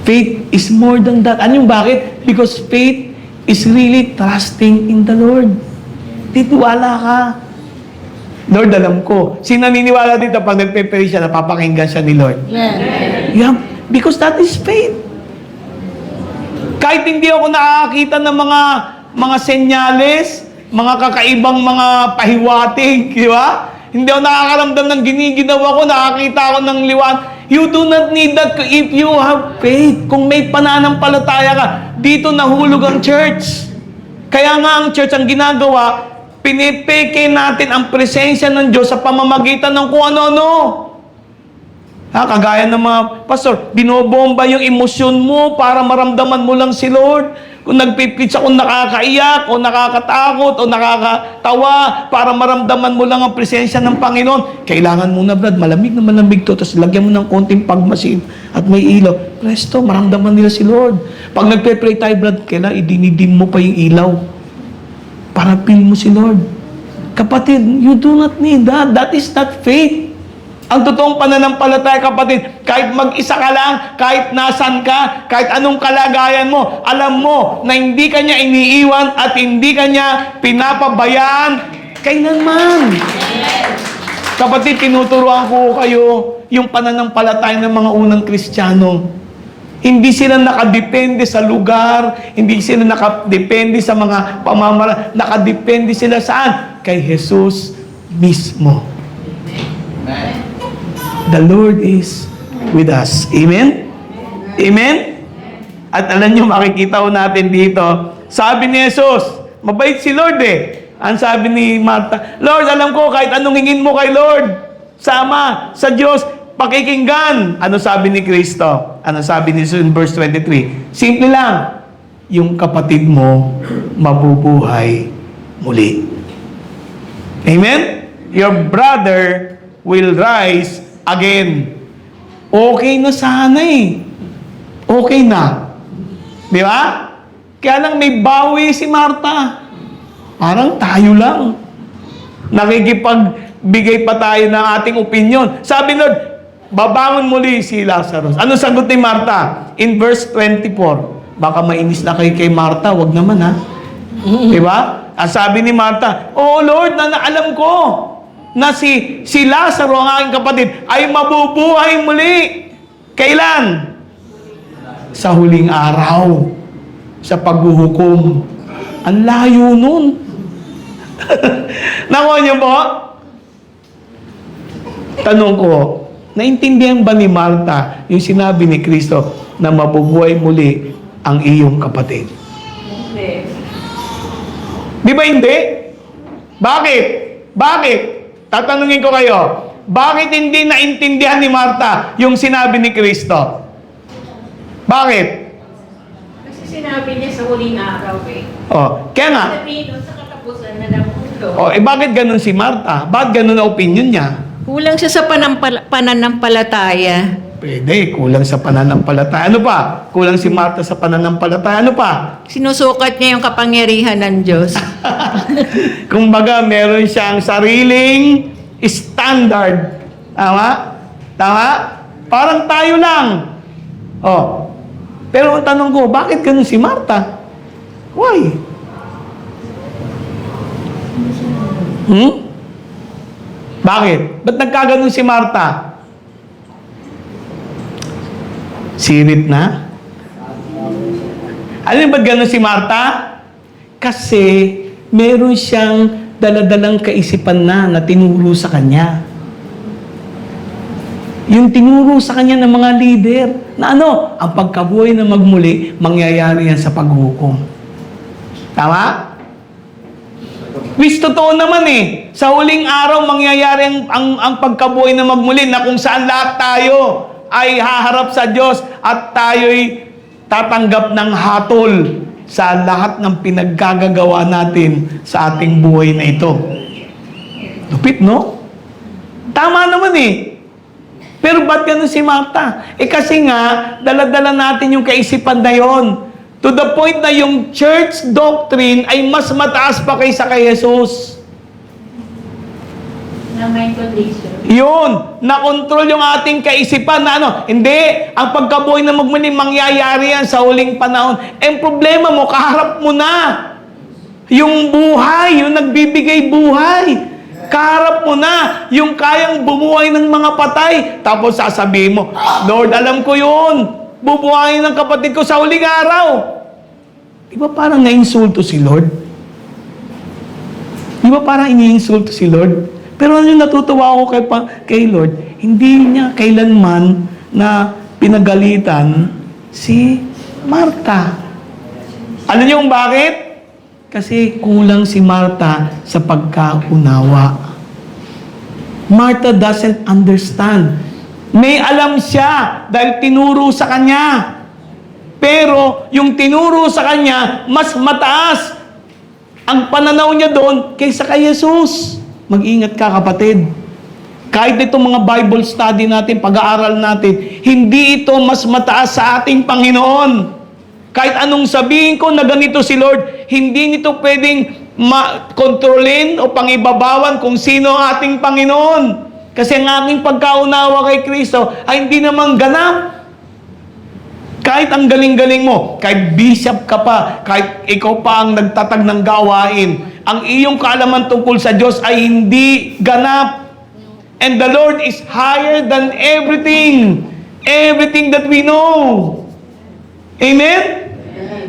Faith is more than that. Ano yung bakit? Because faith is really trusting in the Lord. Titiwala ka. Lord, alam ko. Sino naniniwala dito pag nagpe-pray siya, napapakinggan siya ni Lord? Yeah, because that is faith. Kahit hindi ako nakakita ng mga senyales, mga kakaibang mga pahiwatig, di ba? Hindi ako nakakaramdam ng giniginawa ko, nakakita ako ng liwan. You do not need that if you have faith. Kung may pananampalataya ka, dito nahulog ang church. Kaya nga ang church ang ginagawa, pinipeke natin ang presensya ng Diyos sa pamamagitan ng kung ano-ano. Kagaya ng mga pastor, binobomba yung emosyon mo para maramdaman mo lang si Lord. Kung nagpipreach ako nakakaiyak, o nakakatakot, o nakakatawa, para maramdaman mo lang ang presensya ng Panginoon. Kailangan mo na, Brad, malamig na malamig to, tapos lagyan mo ng konting pagmasin at may ilaw. Presto, maramdaman nila si Lord. Pag nagpe-pray tayo, Brad, kailangan idinidim mo pa yung ilaw para feel mo si Lord. Kapatid, you do not need that. That is not faith. Ang totoong pananampalataya, kapatid, kahit mag-isa ka lang, kahit nasan ka, kahit anong kalagayan mo, alam mo na hindi ka niya iniiwan at hindi ka niya pinapabayaan kailanman. Kapatid, tinuturuan ko kayo yung pananampalataya ng mga unang Kristiyano. Hindi sila nakadepende sa lugar, hindi sila nakadepende sa mga pamamaraan, nakadepende sila saan? Kay Jesus mismo. The Lord is with us. Amen? Amen? At alam nyo, makikita ko natin dito, sabi ni Jesus, mabait si Lord eh. Ang sabi ni Martha, Lord, alam ko, kahit anong hingin mo kay Lord, sama sa Diyos, pakikinggan. Ano sabi ni Kristo? Ano sabi ni Jesus in verse 23? Simple lang, yung kapatid mo mabubuhay muli. Amen? Your brother will rise again. Okay na sana eh. Okay na. Di ba? Kaya lang may bawi si Martha. Parang tayo lang. Nakikipagbigay pa tayo ng ating opinion. Sabi Lord, babangon muli si Lazarus. Ano sagot ni Martha? In verse 24. Baka mainis na kayo kay Martha. Wag naman ha. Di ba? Ang sabi ni Martha, oh Lord, alam ko na si Lazaro, ang aking kapatid, ay mabubuhay muli. Kailan? Sa huling araw. Sa paghuhukom. Ang layo nun. Nakuha niyo po? Tanong ko, naintindihan ba ni Martha yung sinabi ni Kristo na mabubuhay muli ang iyong kapatid? Hindi. Di ba hindi? Bakit? Bakit? Tatanungin ko kayo, bakit hindi naintindihan ni Martha yung sinabi ni Kristo? Bakit? Kasi sinabi niya sa huling araw eh. Oh, kaya nga. Sabihin doon sa katapusan na ng mundo. Oh, bakit ganun si Martha? Bakit ganun ang opinion niya? Kulang siya sa pananampalataya. Pwede, kulang sa pananampalataya. Ano pa? Kulang si Martha sa pananampalataya. Ano pa? Sinusukat niya yung kapangyarihan ng Diyos. Kumbaga, meron siyang sariling standard. Tama? Tama? Parang tayo lang. Oh. Pero ang tanong ko, bakit ganun si Martha? Why? Bakit? Ba't nagkaganon si Martha? Sirit na? Alam mo ba't ganun si Martha? Kasi meron siyang daladalang kaisipan na tinuro sa kanya. Yung tinuro sa kanya ng mga leader na ano, ang pagkabuhay na magmuli, mangyayari yan sa paghukom. Tama? Which totoo naman eh. Sa huling araw, mangyayari ang pagkabuhay na magmuli na kung saan lahat tayo ay haharap sa Diyos at tayo'y tatanggap ng hatol sa lahat ng pinaggagawa natin sa ating buhay na ito. Lupit, no? Tama naman eh. Pero ba't ganun si Martha? Kasi nga, dala-dala natin yung kaisipan na yon. To the point na yung church doctrine ay mas mataas pa kaysa kay Jesus. Na mind condition. Yun, nakontrol yung ating kaisipan na ano, hindi, ang pagkabuhay na magmuli, mangyayari yan sa huling panahon. Eh, problema mo, kaharap mo na. Yung buhay, yung nagbibigay buhay. Kaharap mo na, yung kayang bumuhay ng mga patay. Tapos sasabihin mo, Lord, alam ko yun. Bubuhayin ng kapatid ko sa huling araw. Di ba parang na-insulto si Lord? Di ba parang ini-insulto si Lord? Pero ano yung natutuwa ako kay Lord, hindi niya kailanman na pinagalitan si Marta. Alam niyo kung bakit? Kasi kulang si Marta sa pagkaunawa. Martha doesn't understand. May alam siya dahil tinuro sa kanya. Pero yung tinuro sa kanya, mas mataas ang pananaw niya doon kaysa kay Jesus. Mag-ingat ka, kapatid. Kahit itong mga Bible study natin, pag-aaral natin, hindi ito mas mataas sa ating Panginoon. Kahit anong sabihin ko na ganito si Lord, hindi nito pwedeng kontrolin o pangibabawan kung sino ang ating Panginoon. Kasi ang ating pagkaunawa kay Kristo ay hindi naman ganap. Kahit ang galing-galing mo, kahit bishop ka pa, kahit ikaw pa ang nagtatag ng gawain, ang iyong kaalaman tungkol sa Diyos ay hindi ganap. And the Lord is higher than everything. Everything that we know. Amen?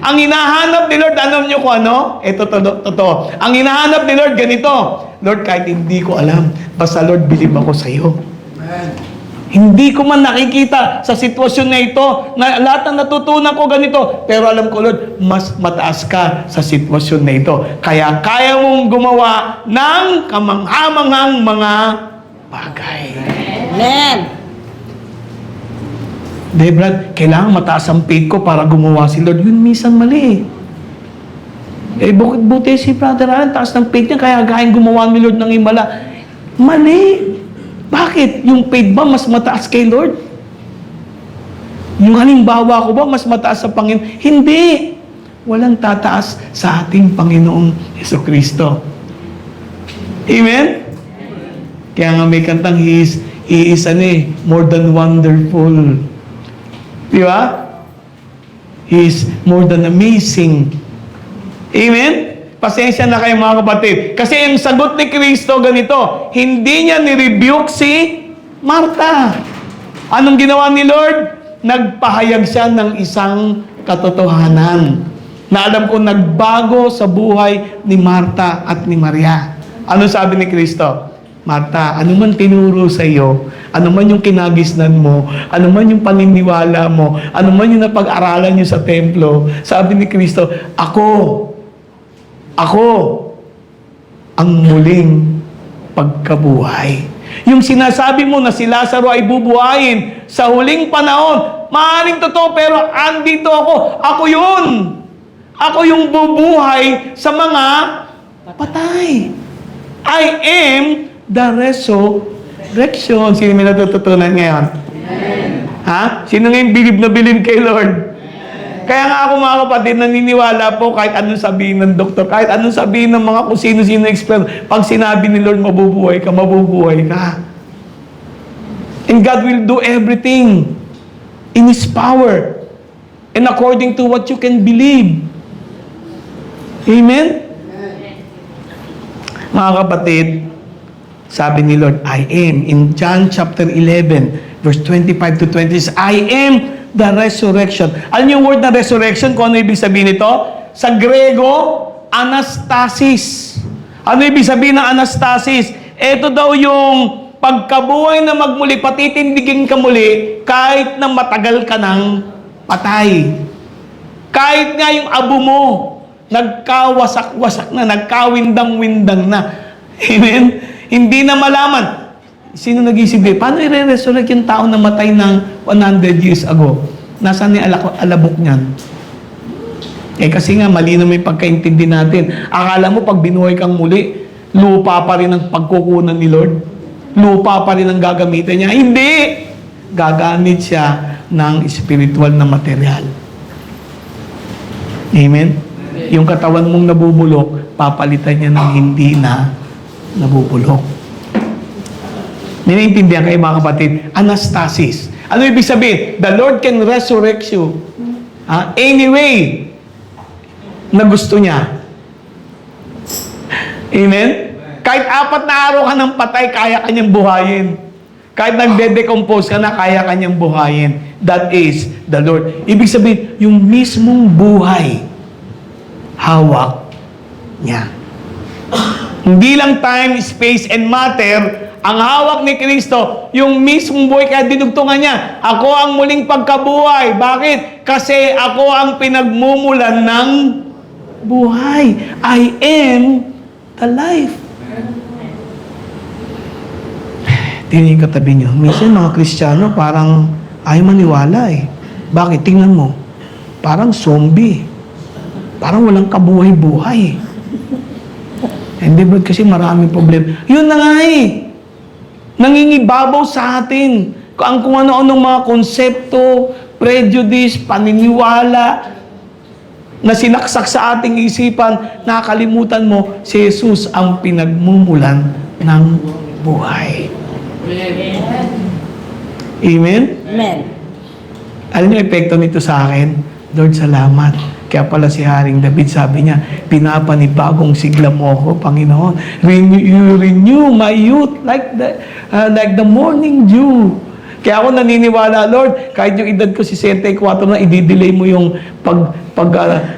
Ang hinahanap ni Lord, alam niyo kung ano? Ito, totoo. Ang hinahanap ni Lord, ganito. Lord, kahit hindi ko alam, basta Lord, believe ako sa iyo. Amen. Hindi ko man nakikita sa sitwasyon na ito, na lahat ng natutunan ko ganito, pero alam ko, Lord, mas mataas ka sa sitwasyon na ito. Kaya kaya mong gumawa ng kamanghamanghang mga bagay. Amen. Brad, kailangan mataas ang faith ko para gumawa si Lord. Yun minsan mali. Buti si Brother Alan, taas ng faith niya, kaya kayang gumawa ni Lord ng himala. Mali. Bakit? Yung faith ba mas mataas kay Lord? Yung halimbawa ko ba mas mataas sa Panginoon? Hindi. Walang tataas sa ating Panginoong Jesucristo. Amen? Kaya nga may kantang He is more than wonderful. Di ba? He is more than amazing. Amen? Pasensya na kayo mga kapatid. Kasi yung sagot ni Kristo ganito, hindi niya ni-rebuke si Martha. Anong ginawa ni Lord? Nagpahayag siya ng isang katotohanan na alam ko nagbago sa buhay ni Martha at ni Maria. Ano sabi ni Kristo? Martha, ano man tinuro sa iyo, ano man yung kinagisnan mo, ano man yung paniniwala mo, ano man yung napag-aralan niyo sa templo, sabi ni Kristo, Ako ang muling pagkabuhay. Yung sinasabi mo na si Lazaro ay bubuhayin sa huling panahon, maaaring totoo, pero andito ako. Ako yun. Ako yung bubuhay sa mga patay. I am the resurrection. Sino may natututunan ngayon? Ha? Sino ngayon bilib na bilib kay Lord? Kaya nga ako mga kapatid, naniniwala po kahit anong sabihin ng doktor, kahit anong sabihin ng mga kung sino-sino expert, pag sinabi ni Lord, mabubuhay ka, mabubuhay ka. And God will do everything in His power and according to what you can believe. Amen? Mga kapatid, sabi ni Lord, I am. In John chapter 11, verse 25 to 26, I am the resurrection. Alam niyo yung word na resurrection, kung ano ibig sabihin nito? Sa Grego, anastasis. Ano ibig sabihin ng anastasis? Ito daw yung pagkabuhay na magmuli, patitindigin ka muli, kahit na matagal ka ng patay. Kahit nga yung abo mo, nagkawasak-wasak na, nagkawindang-windang na. Amen? Hindi na malaman. Sino nag-isip din? Paano i-resurrect yung tao na matay ng 100 years ago? Nasaan yung alabok niyan? Kasi nga, mali na may pagkaintindi natin. Akala mo, pag binuhay kang muli, lupa pa rin ang pagkukunan ni Lord? Lupa pa rin ang gagamitin niya? Hindi! Gagamit siya ng spiritual na material. Amen? Yung katawan mong nabubulok, papalitan niya ng hindi na nabubulok. May naiintindihan kayo mga kapatid? Anastasis. Ano ibig sabihin? The Lord can resurrect you. Anyway, na gusto niya. Amen? Kahit 4 na araw ka ng patay, kaya kanyang buhayin. Kahit nagde-decompose ka na, kaya kanyang buhayin. That is the Lord. Ibig sabihin, yung mismong buhay, hawak niya. Hindi lang time, space, and matter, ang hawak ni Kristo, yung mismong buhay, kaya dinugtungan niya, ako ang muling pagkabuhay. Bakit? Kasi ako ang pinagmumulan ng buhay. I am the life. Tingnan yung katabi nyo. Minsan mga Kristiyano parang ayaw maniwala eh. Bakit? Tingnan mo. Parang zombie. Parang walang kabuhay-buhay. Hindi ba kasi maraming problema. Yun na nga eh. Nangingibabaw sa atin. Kung ano-anong mga konsepto, prejudice, paniniwala, na sinaksak sa ating isipan, nakalimutan mo, si Jesus ang pinagmumulan ng buhay. Amen? Amen. Alam niyo, epekto nito sa akin? Lord, salamat. Kaya pala si Haring David, sabi niya, pinapanibagong sigla mo ako, Panginoon. You renew my youth like the morning dew. Kaya ako naniniwala, Lord, kahit yung edad ko 64 na, i-delay mo yung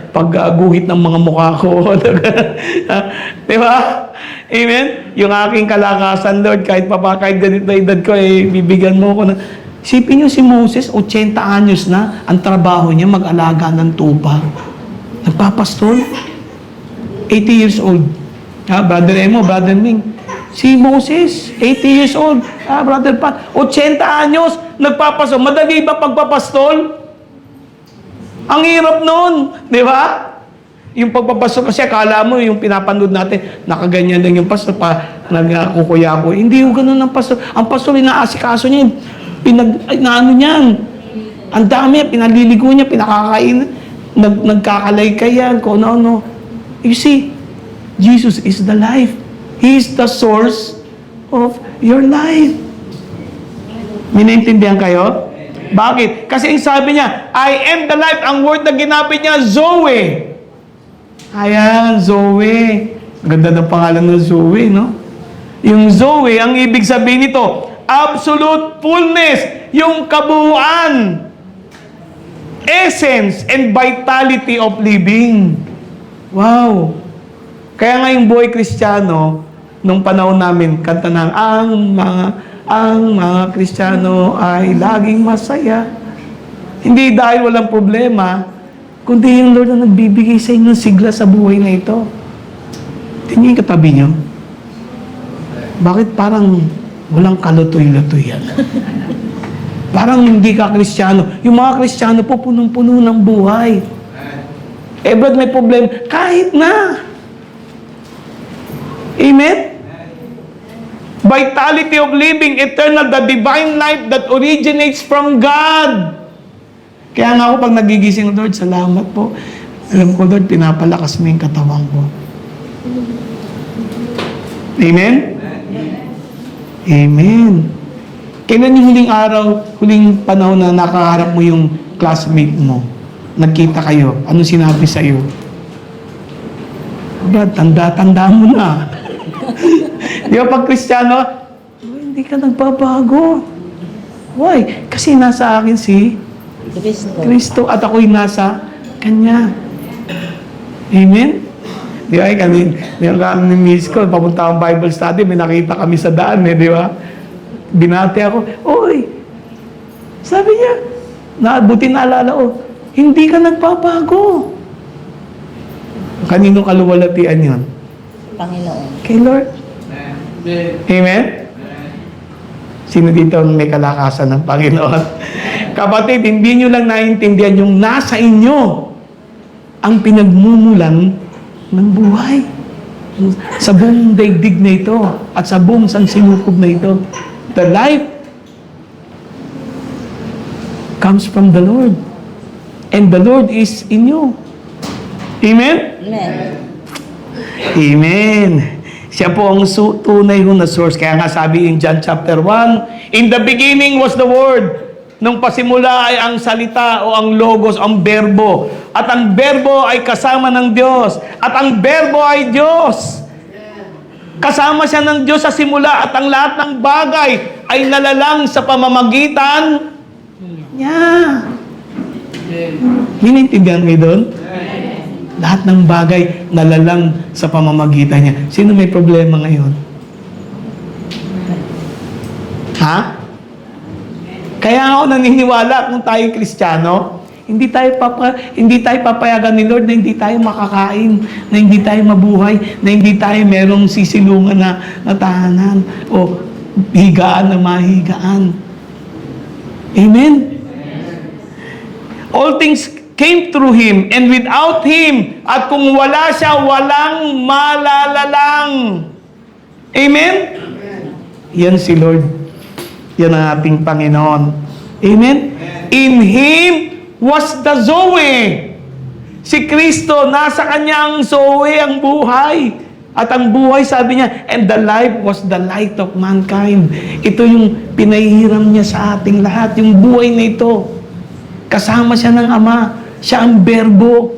pagguhit ng mga mukha ko. Di ba? Amen? Yung aking kalakasan, Lord, kahit ganito na edad ko, bibigyan mo ko ng... Isipin niyo si Moses, 80 anyos na, ang trabaho niya mag-alaga ng tupa. Nagpapastol. 80 years old. Brother Emo, Brother Ming. Si Moses, 80 years old. Brother Pat, 80 anyos, nagpapastol. Madali ba pagpapastol? Ang hirap nun, di ba? Yung pagpapastol kasi akala mo yung pinapanood natin, nakaganyan lang yung pastor pa, nagkukuya ko. Hindi yung ganun ang pastor. Ang pastor, inaasikaso niya, ano niyan. Ang dami, pinaliligo niya, pinakakain, nagkakalay yan, kung ano. You see, Jesus is the life. He is the source of your life. May naintindihan kayo? Bakit? Kasi sabi niya, I am the life. Ang word na ginamit niya, Zoe. Ayan, Zoe. Ganda ng pangalan ng Zoe, no? Yung Zoe, ang ibig sabihin nito, absolute fullness, yung kabuuan, essence, and vitality of living. Wow! Kaya nga yung buhay Kristiyano, nung panahon namin, kanta na, ang mga Kristiyano ay laging masaya. Hindi dahil walang problema, kundi yung Lord na nagbibigay sa inyo sigla sa buhay na ito. Tingnan yung katabi nyo. Bakit parang walang kalutoy-lutoy yan? Parang hindi ka Kristiyano. Yung mga Kristiyano po, punong-puno ng buhay. Brad, may problem. Kahit na. Amen? Vitality of living, eternal, the divine life that originates from God. Kaya nga ako pag nagigising, Lord, salamat po. Alam ko, Lord, pinapalakas mo yung katawan ko. Amen? Amen. Kailan yung huling araw, huling panahon na nakaharap mo yung classmate mo? Nagkita kayo. Ano sinabi sa iyo? Brad, tanda-tanda mo na. Di ba pag Kristiyano, hindi ka nagbabago. Why? Kasi nasa akin si Kristo at ako'y nasa Kanya. Amen? Di ba? Kami ni Miss ko, papunta akong Bible study, may nakita kami sa daan, di ba? Binati ako, oy! Sabi niya, buti naalala ko, hindi ka nagbabago. Kaninong kaluwalhatian yun? Panginoon. Kay Lord. Amen? Sino dito ang may kalakasan ng Panginoon? Kapatid, hindi nyo lang naiintindihan yung nasa inyo ang pinagmumulan ng buhay. Sa buong daigdig na ito at sa buong sansinukob na ito. The life comes from the Lord. And the Lord is in you. Amen? Amen. Amen. Siya po ang tunay ho na source. Kaya nga sabi in John chapter 1, in the beginning was the Word. Nung pasimula ay ang salita o ang logos, ang berbo. At ang berbo ay kasama ng Diyos. At ang berbo ay Diyos. Kasama siya ng Diyos sa simula at ang lahat ng bagay ay nalalang sa pamamagitan niya. Minintindihan mo doon? Lahat ng bagay nalalang sa pamamagitan niya. Sino may problema ngayon? Ha? Kaya ako naniniwala kung tayo Kristiyano, hindi tayo papayagan ni Lord na hindi tayo makakain, na hindi tayo mabuhay, na hindi tayo merong sisilungan na tahanan o higaan na mahigaan. Amen? All things came through Him, and without Him, at kung wala siya, walang malalalang. Amen? Yan si Lord. Yan ang ating Panginoon. Amen? In Him was the Zoe. Si Kristo, nasa Kanyang Zoe ang buhay. At ang buhay, sabi niya, and the life was the light of mankind. Ito yung pinahihiram niya sa ating lahat. Yung buhay na ito. Kasama siya ng Ama. Siya ang berbo.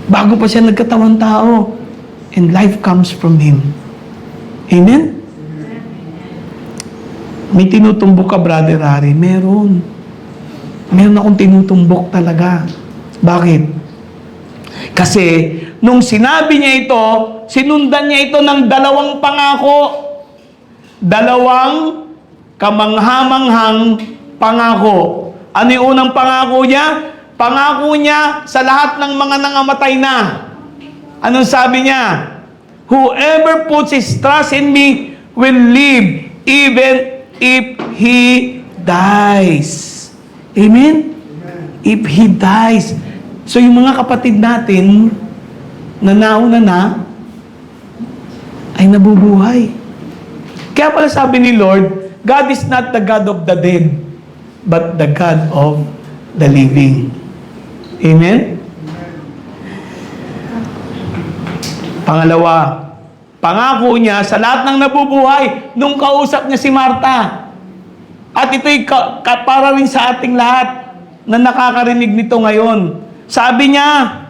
Bago pa siya nagkatawang tao. And life comes from Him. Amen? May tinutumbok ka, Brother Harry? Meron. Meron akong tinutumbok talaga. Bakit? Kasi, nung sinabi niya ito, sinundan niya ito ng dalawang pangako. Dalawang kamanghamanghang pangako. Ano yung unang pangako niya? Pangako niya sa lahat ng mga nangamatay na. Anong sabi niya? Whoever puts his trust in me will live even if he dies. Amen? If he dies. So yung mga kapatid natin na nauna na ay nabubuhay. Kaya pala sabi ni Lord, God is not the God of the dead, but the God of the living. Amen? Pangalawa, pangako niya sa lahat ng nabubuhay nung kausap niya si Marta. At ito'y para rin sa ating lahat na nakakarinig nito ngayon. Sabi niya,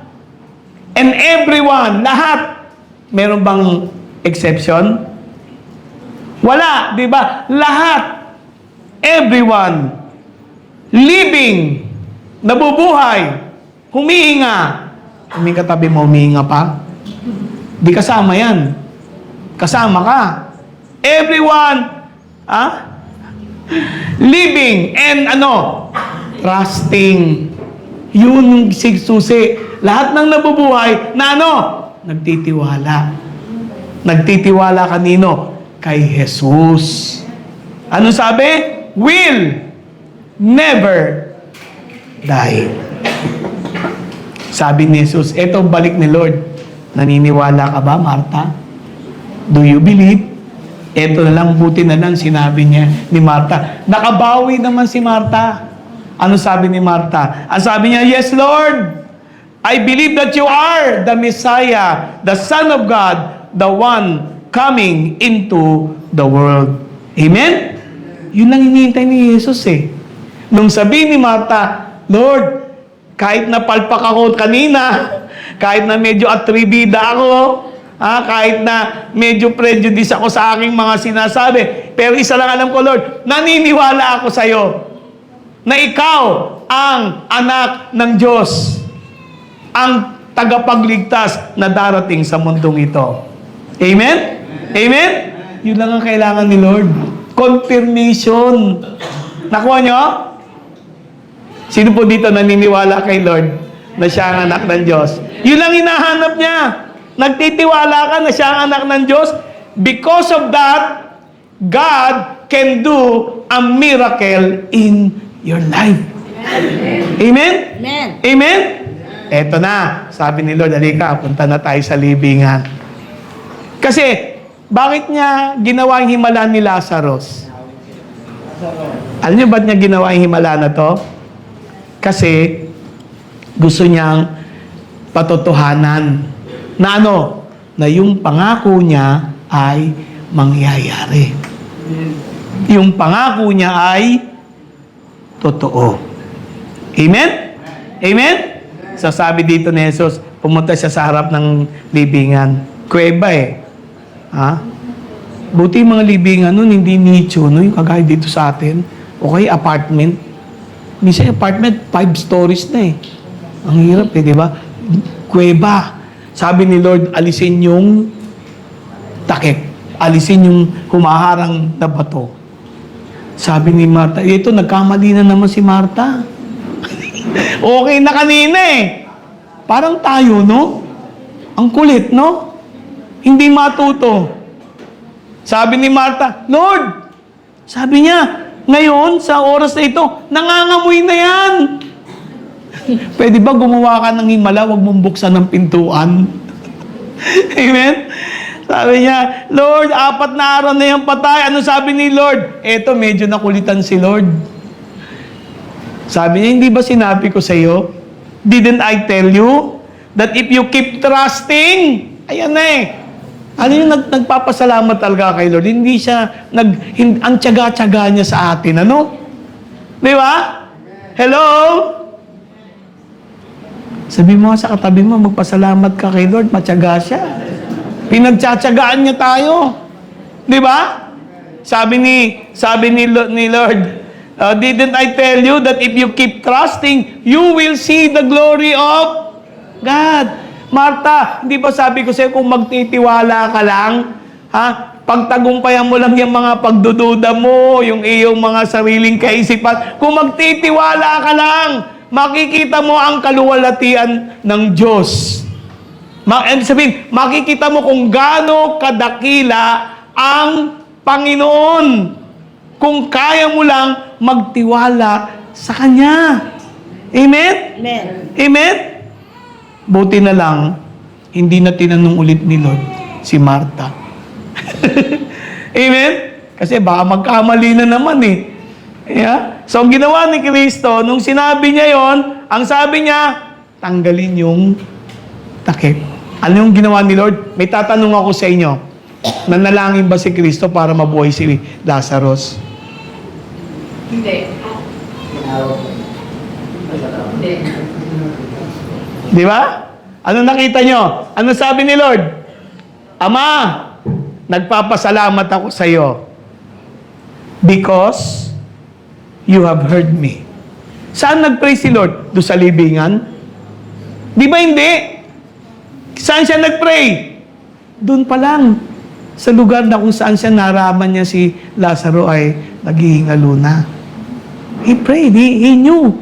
and everyone, lahat, meron bang exception? Wala, di ba? Lahat, everyone, living, nabubuhay, humihinga. May katabi mo, humihinga pa? Di kasama yan. Kasama ka. Everyone, living and trusting. Yun yung susi. Lahat ng nabubuhay na nagtitiwala. Nagtitiwala kanino? Kay Jesus. Ano sabi? Will never die. Sabi ni Jesus, eto balik ni Lord. Naniniwala ka ba, Marta? Do you believe? Eto na lang, buti na lang sinabi niya ni Marta. Nakabawi naman si Marta. Ano sabi ni Marta? Ang sabi niya, yes, Lord, I believe that you are the Messiah, the Son of God, the one coming into the world. Amen? Yun lang hinihintay ni Jesus eh. Nung sabi ni Marta, Lord, kahit napalpak ako kanina, kahit na medyo atribida ako, kahit na medyo prejudice ako sa aking mga sinasabi, pero isa lang alam ko, Lord, naniniwala ako sa iyo na ikaw ang anak ng Diyos, ang tagapagligtas na darating sa mundong ito. Amen? Amen? Yun lang ang kailangan ni Lord. Confirmation. Nakuha nyo? Sino po dito naniniwala kay Lord na siya ang anak ng Diyos? Yun lang hinahanap niya. Nagtitiwala ka na siya ang anak ng Diyos. Because of that, God can do a miracle in your life. Amen? Amen. Amen? Eto na, sabi ni Lord, halika, punta na tayo sa libingan. Kasi, bakit niya ginawa yung himala ni Lazarus? Alam niyo ba't niya ginawa yung himala na to? Kasi, gusto niyang patotohanan na na yung pangako niya ay mangyayari. Yung pangako niya ay totoo. Amen? Amen? Sasabi dito ni Jesus, pumunta siya sa harap ng libingan. Kuweba Ha? Buti yung mga libingan nun, hindi nicho, no? Yung kagaya dito sa atin. Okay, apartment. Minsan apartment, 5 stories na Ang hirap di ba? Kuweba. Sabi ni Lord, alisin yung takip. Alisin yung humaharang na bato. Sabi ni Martha, ito, nagkamali na naman si Martha. Okay na kanina Parang tayo, no? Ang kulit, no? Hindi matuto. Sabi ni Martha, Lord, sabi niya, ngayon, sa oras na ito, nangangamoy na yan. Pwede ba gumawa ka ng himala, huwag mong buksan ng pintuan? Amen? Sabi niya, Lord, 4 na araw na yung patay. Ano sabi ni Lord? Eto, medyo nakulitan si Lord. Sabi niya, hindi ba sinabi ko sa iyo? Didn't I tell you that if you keep trusting, ayan ano yung nagpapasalamat talaga kay Lord? Hindi siya, ang tiyaga-tiyaga niya sa atin. Ano? Di ba? Hello? Sabi mo sa katabi mo, magpasalamat ka kay Lord, matyaga siya. Pinagtsatsagaan niya tayo. Di ba? Sabi ni Lord, didn't I tell you that if you keep trusting, you will see the glory of God? Martha, hindi ba sabi ko sa'yo kung magtitiwala ka lang, pagtagumpayan mo lang yung mga pagdududa mo, yung iyong mga sariling kaisipan, kung magtitiwala ka lang, makikita mo ang kaluwalhatian ng Diyos. Sabihin, makikita mo kung gaano kadakila ang Panginoon. Kung kaya mo lang magtiwala sa Kanya. Amen? Amen. Amen? Buti na lang, hindi na tinanong ulit ni Lord si Martha. Amen? Kasi baka magkamali na naman Yeah? So, ang ginawa ni Kristo, nung sinabi niya yon, ang sabi niya, tanggalin yung takip. Ano yung ginawa ni Lord? May tatanong ako sa inyo. Nanalangin ba si Kristo para mabuhay si Lazarus? Hindi. Hindi. Di ba? Ano nakita nyo? Ano sabi ni Lord? Ama, nagpapasalamat ako sa iyo because you have heard me. Saan nag-pray si Lord? Doon sa libingan? Di ba hindi? Saan siya nag-pray? Doon pa lang. Sa lugar na kung saan siya naraman niya si Lazaro ay naghihingalo na. He prayed. He knew.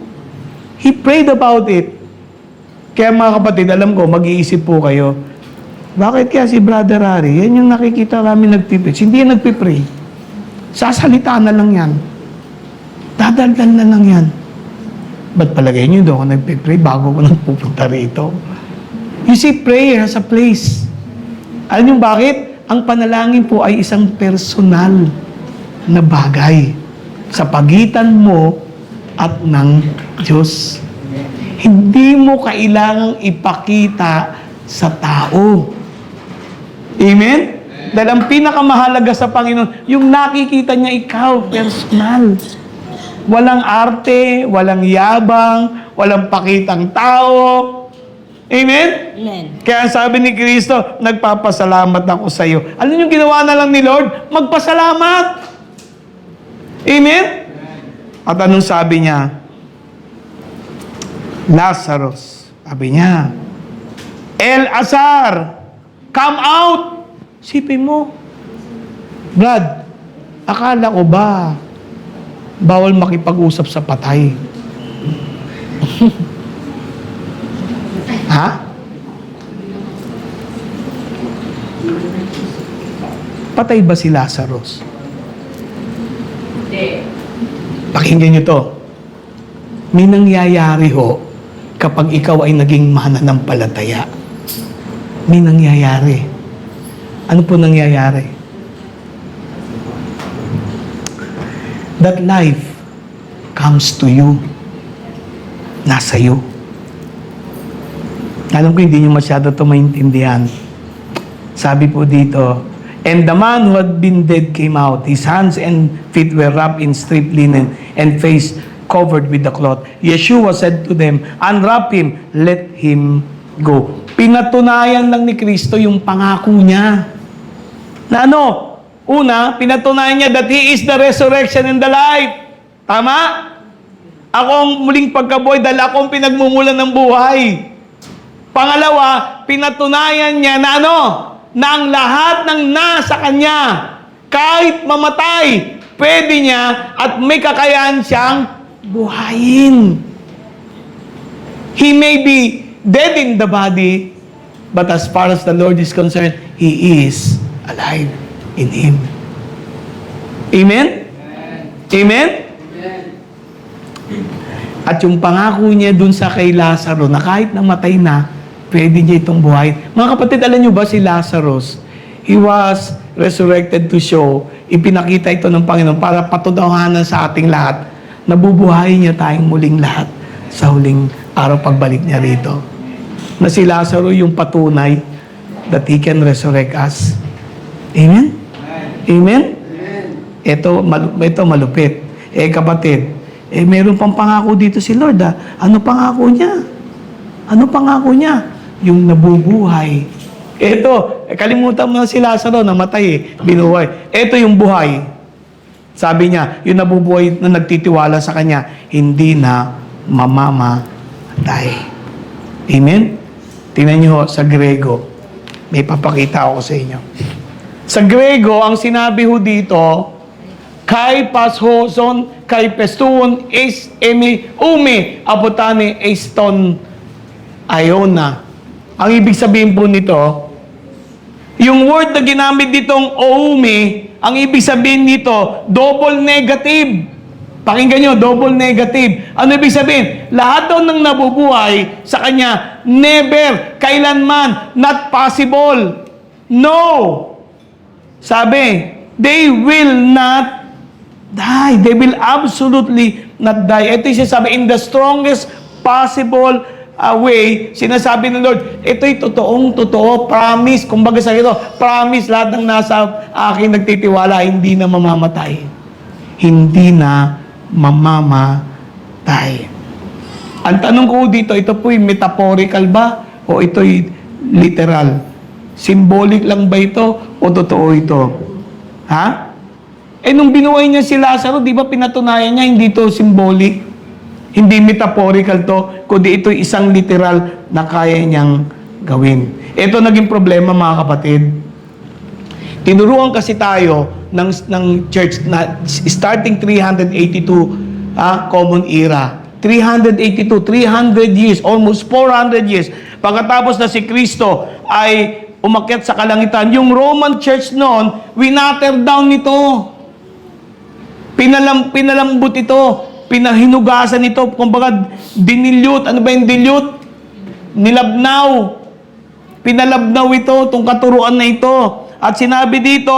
He prayed about it. Kaya mga kapatid, alam ko, mag-iisip po kayo, bakit kaya si Brother Harry, yan yung nakikita namin nagpipray. Hindi yan nagpipray. Sasalita na lang yan. Dadaldan na lang yan. Ba't palagay nyo doon ako nagpipray bago ko nang pupunta rito? You see, prayer has a place. Alam nyo bakit? Ang panalangin po ay isang personal na bagay sa pagitan mo at ng Diyos. Hindi mo kailangang ipakita sa tao. Amen? Dahil ang pinakamahalaga sa Panginoon, yung nakikita niya ikaw, personal. Walang arte, walang yabang, walang pakitang tao. Amen? Amen. Kaya sabi ni Kristo, nagpapasalamat ako sa iyo. Ano yung ginawa na lang ni Lord? Magpasalamat. Amen? At anong sabi niya? Lazarus, sabi niya, El-Azar, come out! Sipin mo, Brad, akala ko ba bawal makipag-usap sa patay? Ha? Patay ba si Lazarus? Hindi. Pakinggan niyo to. May nangyayari ho kapag ikaw ay naging mananampalataya. May nangyayari. Ano po nangyayari? That life comes to you. Nasa iyo. Alam ko hindi niyo masyado ito maintindihan. Sabi po dito, and the man who had been dead came out. His hands and feet were wrapped in striped linen and face covered with the cloth. Yeshua said to them, unwrap him, let him go. Pinatunayan lang ni Kristo yung pangako niya. Na ano? Una, pinatunayan niya that He is the resurrection and the life. Tama? Ako ang muling pagkabuhay dahil ako ang pinagmumulan ng buhay. Pangalawa, pinatunayan niya na ano? Na ang lahat ng nasa Kanya, kahit mamatay, pwede niya at may kakayahan siyang buhayin. He may be dead in the body, but as far as the Lord is concerned, He is alive in Him. Amen? Amen? At yung pangako niya dun sa kay Lazaro na kahit namatay na, pwede niya itong buhay. Mga kapatid, alam niyo ba si Lazarus? He was resurrected to show, ipinakita ito ng Panginoon para patunayan sa ating lahat, nabubuhay niya tayong muling lahat sa huling araw pagbalik niya rito. Na si Lazaro yung patunay that He can resurrect us. Amen? Amen? Ito malupit. Kapatid, meron pang pangako dito si Lord. Ano pangako niya? Ano pangako niya? Yung nabubuhay. Ito, kalimutan mo na si Lazaro, namatay binuhay. Ito yung buhay. Sabi niya, yung nabubuhay na nagtitiwala sa Kanya, hindi na mamamatay. Amen? Tingnan niyo sa Grego. May papakita ako sa inyo. Sa Grego, ang sinabi ho dito, kai pashoson, kai pestuon, is emi, umi, apotane, eston, ayona. Ang ibig sabihin po nito, yung word na ginamit ditong oumi, ang ibig sabihin nito, double negative. Pakinggan nyo, double negative. Ano ibig sabihin? Lahat daw ng nabubuhay sa Kanya, never, kailanman, not possible. No. Sabi, they will not die. They will absolutely not die. Ito yung sinasabi, in the strongest possible way, sinasabi ng Lord, ito'y totoo, promise. Kumbaga sa ito, promise, lahat ng nasa akin nagtitiwala, hindi na mamamatay. Hindi na mamamatay. Ang tanong ko dito, ito po'y metaphorical ba? O ito'y literal? Symbolic lang ba ito? O totoo ito? Ha? Nung binuhay niya si Lazaro, di ba pinatunayan niya, hindi ito symbolic? Hindi metaphorical to, kundi ito isang literal na kaya niyang gawin. Ito naging problema, mga kapatid. Tinuruan kasi tayo ng church na starting 382 common era. 382, 300 years, almost 400 years. Pagkatapos na si Kristo ay umakyat sa kalangitan, yung Roman church noon, winater down nito. Pinalambot ito. Pinahinugasan ito, kumbaga dinilyut. Ano ba yung dilute? Nilabnaw. Pinalabnaw ito, itong katuruan na ito. At sinabi dito,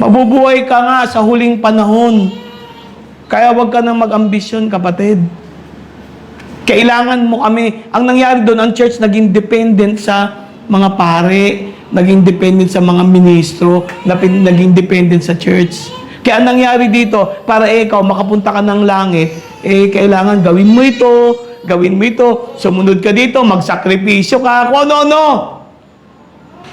mabubuhay ka nga sa huling panahon. Kaya wag ka nang mag-ambisyon, kapatid. Kailangan mo kami. Ang nangyari doon, ang church naging dependent sa mga pare, naging dependent sa mga ministro, naging dependent sa church. Kaya ang nangyari dito, para ikaw makapunta ka ng langit, kailangan gawin mo ito, sumunod ka dito, magsakripisyo ka, kung ano-ano.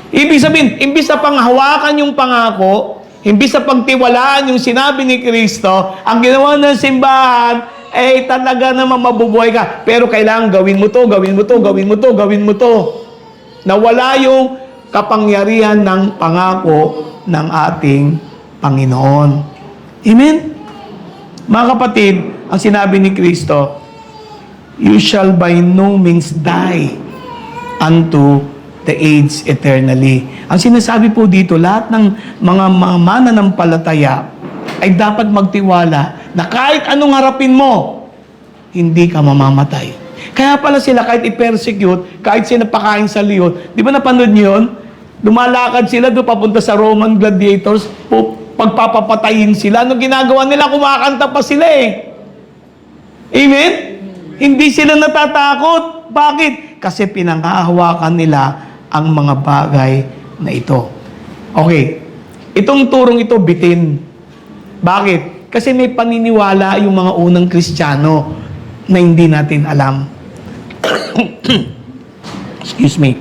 Ibig sabihin, imbis na panghawakan yung pangako, imbis na pagtiwalaan yung sinabi ni Kristo, ang ginawa ng simbahan, talaga naman mabubuhay ka. Pero kailangan gawin mo to. Nawala yung kapangyarihan ng pangako ng ating Panginoon. Amen? Mga kapatid, ang sinabi ni Kristo, you shall by no means die unto the age eternally. Ang sinasabi po dito, lahat ng mga mananampalataya ay dapat magtiwala na kahit anong harapin mo, hindi ka mamamatay. Kaya pala sila kahit i-persecute, kahit sila pakain sa leon, di ba napanood niyo yun? Lumalakad sila doon papunta sa Roman gladiators, pagpapapatayin sila. Ano ginagawa nila? Kumakanta pa sila Amen? Hindi sila natatakot. Bakit? Kasi pinanghahawakan nila ang mga bagay na ito. Okay. Itong turong ito, bitin. Bakit? Kasi may paniniwala yung mga unang Kristiyano na hindi natin alam. Excuse me.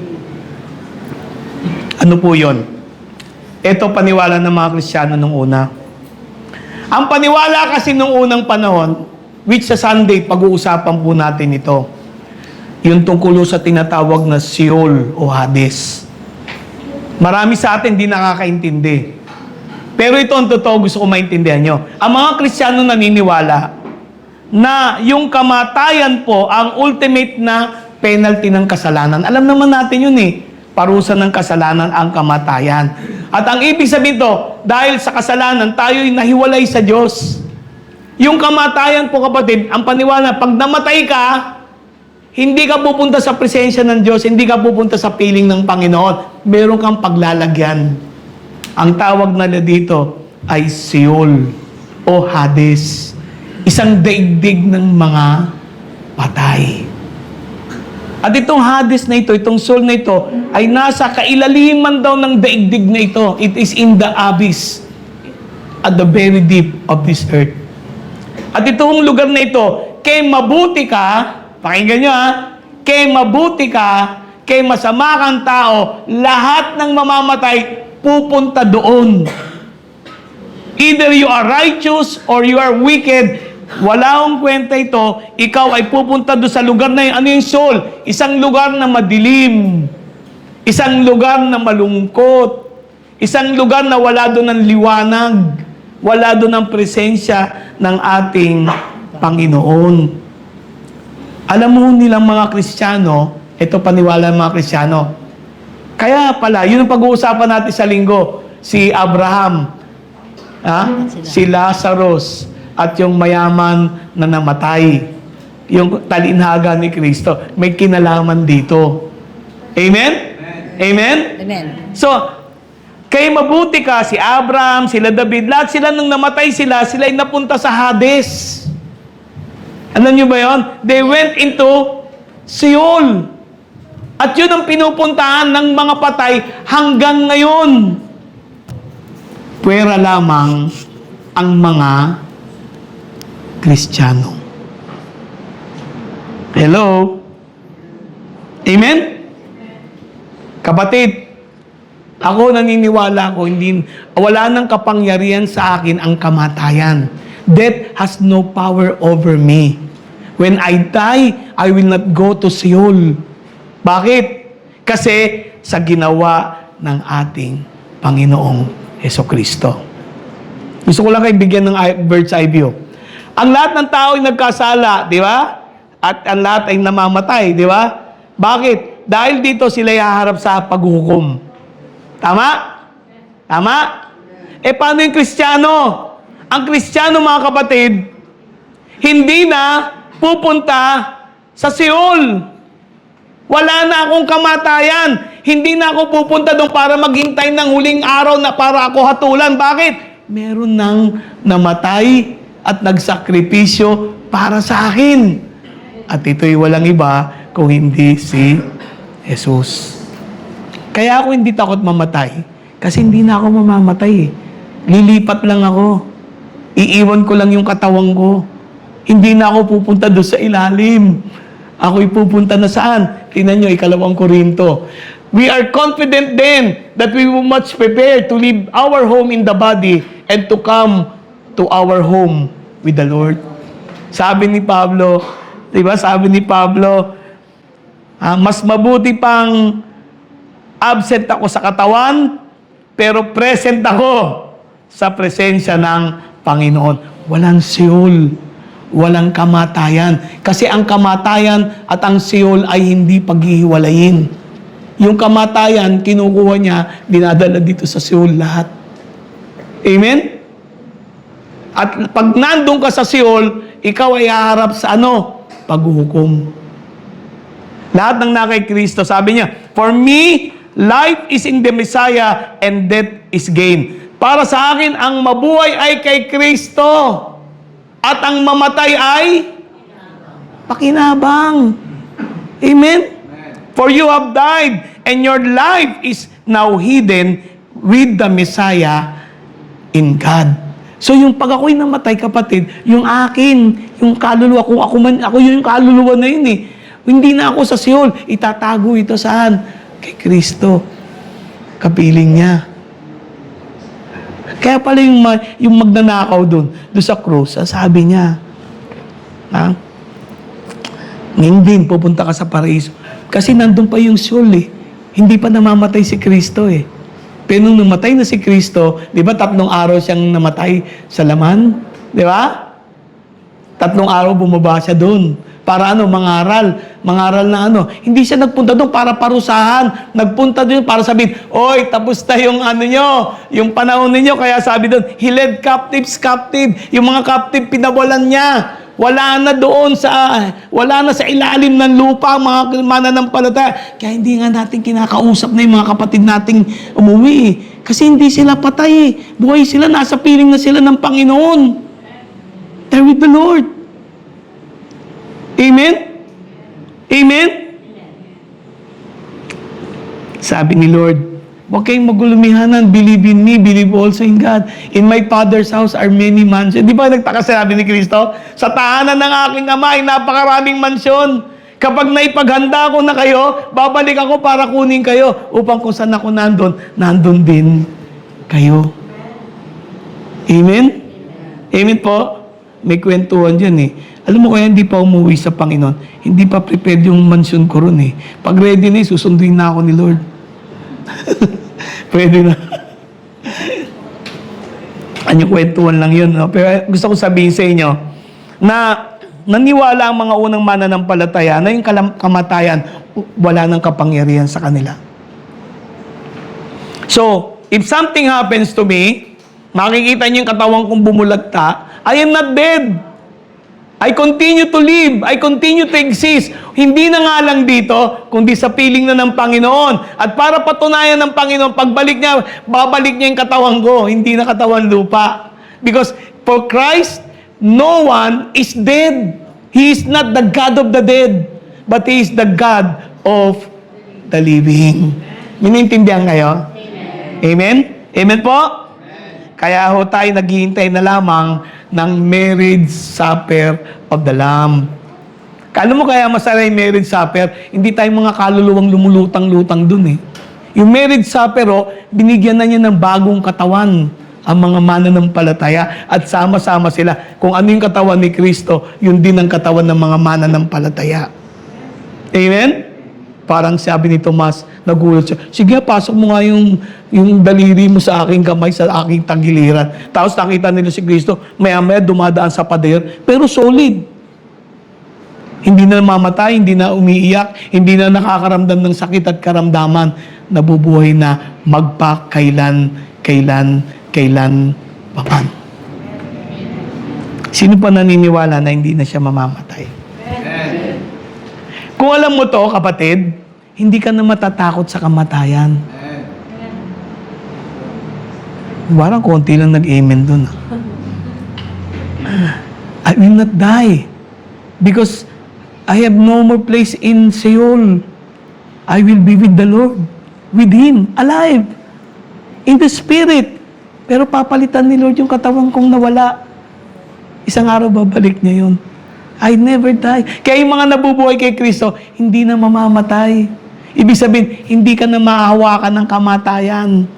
Ano po yun? Ito paniwala ng mga Kristiyano nung una. Ang paniwala kasi nung unang panahon, which sa Sunday, pag-uusapan po natin ito, yung tungkol sa tinatawag na Sheol o Hades. Marami sa atin di nakakaintindi. Pero ito ang totoo, gusto ko maintindihan nyo. Ang mga Kristiyano naniniwala na yung kamatayan po ang ultimate na penalty ng kasalanan. Alam naman natin yun eh. Parusa ng kasalanan ang kamatayan. At ang ibig sabihin to, dahil sa kasalanan, tayo'y nahiwalay sa Diyos. Yung kamatayan po kapatid, ang paniwala, pag namatay ka, hindi ka pupunta sa presensya ng Diyos, hindi ka pupunta sa piling ng Panginoon. Meron kang paglalagyan. Ang tawag nila dito ay Sheol o Hades. Isang daigdig ng mga patay. At itong Hades na ito, itong Sheol na ito, ay nasa kailaliman daw ng daigdig na ito. It is in the abyss, at the very deep of this earth. At itong lugar na ito, kay mabuti ka, pakinggan nyo ha, kay mabuti ka, kay masama kang tao, lahat ng mamamatay, pupunta doon. Either you are righteous or you are wicked. Wala akong kwenta ito, ikaw ay pupunta doon sa lugar na yun. Ano yung Sheol? Isang lugar na madilim. Isang lugar na malungkot. Isang lugar na wala doon ng liwanag. Wala doon ng presensya ng ating Panginoon. Alam mo nilang mga Kristiyano, ito paniwala ng mga Kristiyano. Kaya pala, yun ang pag-uusapan natin sa linggo. Si Abraham, si Lazarus, at yung mayaman na namatay. Yung talinhaga ni Kristo. May kinalaman dito. Amen? Amen? Amen. So, kay mabuti ka, si Abraham, sila David, lahat sila nung namatay sila ay napunta sa Hades. Alam niyo ba yon? They went into Sheol. At yun ang pinupuntahan ng mga patay hanggang ngayon. Pwera lamang ang mga Kristiyano. Hello? Amen? Kapatid, ako naniniwala ko, wala nang kapangyarihan sa akin ang kamatayan. Death has no power over me. When I die, I will not go to Sheol. Bakit? Kasi sa ginawa ng ating Panginoong Hesukristo. Gusto ko lang kayo bigyan ng bird's eye view. Ang lahat ng tao ay nagkasala, di ba? At ang lahat ay namamatay, di ba? Bakit? Dahil dito sila haharap sa paghuhukom. Tama? Tama? Paano yung Kristiyano? Ang Kristiyano, mga kapatid, hindi na pupunta sa Sheol. Wala na akong kamatayan. Hindi na ako pupunta doon para maghintay ng huling araw na para ako hatulan. Bakit? Meron nang namatay at nagsakripisyo para sa akin. At ito'y walang iba kung hindi si Jesus. Kaya ako hindi takot mamatay. Kasi hindi na ako mamamatay. Lilipat lang ako. Iiwan ko lang yung katawan ko. Hindi na ako pupunta doon sa ilalim. Ako'y pupunta na saan? Tingnan nyo, 2 Korinto. We are confident then that we will much prepare to leave our home in the body and to come to our home with the Lord. Sabi ni Pablo, di ba? Sabi ni Pablo, mas mabuti pang absent ako sa katawan, pero present ako sa presensya ng Panginoon. Walang Sheol, walang kamatayan. Kasi ang kamatayan at ang Sheol ay hindi paghihiwalayin. Yung kamatayan, kinukuha niya, dinadala dito sa Sheol lahat. Amen? At pag nandun ka sa Sheol, ikaw ay haharap sa paghuhukom. Lahat ng nakay Kristo, sabi niya, for me, life is in the Messiah and death is gain. Para sa akin, ang mabuhay ay kay Kristo. At ang mamatay ay pakinabang. Amen? For you have died, and your life is now hidden with the Messiah in God. So yung pag ako'y namatay, kapatid, yung akin, yung kaluluwa, kung ako yung kaluluwa na yun eh. Hindi na ako sa Seol, itatago ito saan? Kay Kristo. Kapiling niya. Kaya pala yung magnanakaw doon sa krus, sabi niya, ngayon din, pupunta ka sa paraiso. Kasi nandun pa yung Seol eh. Hindi pa namamatay si Kristo eh. Pero nung namatay na si Kristo, di ba 3 araw siyang namatay sa laman? Di ba? 3 araw bumaba siya doon. Para mangaral. Mangaral na Hindi siya nagpunta doon para parusahan. Nagpunta doon para sabihin, oy, tapos na yung nyo, yung panahon ninyo. Kaya sabi doon, he led captives captive. Yung mga captive, pinawalan niya. Wala na sa ilalim ng lupa, mga mananampalataya. Kaya hindi nga natin kinakausap na yung mga kapatid nating umuwi. Kasi hindi sila patay. Buhay sila, nasa piling na sila ng Panginoon. They're with the Lord. Amen? Amen? Sabi ni Lord, huwag kayong magulumihanan. Believe in me, believe also in God. In my Father's house are many mansions. Di ba nagtaka sabi ni Kristo? Sa tahanan ng aking Ama ay napakaraming mansyon. Kapag naipaghanda ko na kayo, babalik ako para kunin kayo. Upang kung saan ako nandun din kayo. Amen? Amen po? May kwentuhan dyan eh. Alam mo kaya hindi pa umuwi sa Panginoon. Hindi pa prepared yung mansyon ko ron eh. Pag ready na susunduin na ako ni Lord. Pwede na. Ano kwentuhan lang yun. No? Pero gusto ko sabihin sa inyo na naniwala ang mga unang mananampalataya na yung kamatayan, wala nang kapangyarihan sa kanila. So, if something happens to me, makikita niyo yung katawan kong bumulagta, I am not dead. I continue to live. I continue to exist. Hindi na nga lang dito, kundi sa piling na ng Panginoon. At para patunayan ng Panginoon, pagbalik niya, babalik niya yung katawan ko, hindi na katawan lupa. Because for Christ, no one is dead. He is not the God of the dead, but He is the God of the living. Minintindihan kayo? Amen? Amen po? Kaya ho tayo naghihintay na lamang ng marriage supper of the Lamb. Kala mo kaya masarap yung marriage supper, hindi tayo mga kaluluwang lumulutang-lutang dun eh. Yung marriage supper, binigyan na niya ng bagong katawan ang mga mananampalataya at sama-sama sila. Kung ano yung katawan ni Kristo, yun din ang katawan ng mga mananampalataya. Amen? Parang sabi ni Tomas, nagulat siya, sige, pasok mo nga yung daliri mo sa aking kamay, sa aking tagiliran. Tapos nakita nila si Kristo, maya-maya dumadaan sa pader, pero solid. Hindi na mamatay, hindi na umiiyak, hindi na nakakaramdam ng sakit at karamdaman. Nabubuhay na magpakailan pa man. Sino pa naniniwala na hindi na siya mamamatay? Kung alam mo to, kapatid, hindi ka na matatakot sa kamatayan. Parang konti lang nag-amen dun. I will not die because I have no more place in Seol. I will be with the Lord, with Him, alive, in the Spirit. Pero papalitan ni Lord yung katawan kong nawala. Isang araw babalik niya yun. I never die. Kaya yung mga nabubuhay kay Kristo, hindi na mamamatay. Ibig sabihin, hindi ka na mahahawakan ng kamatayan.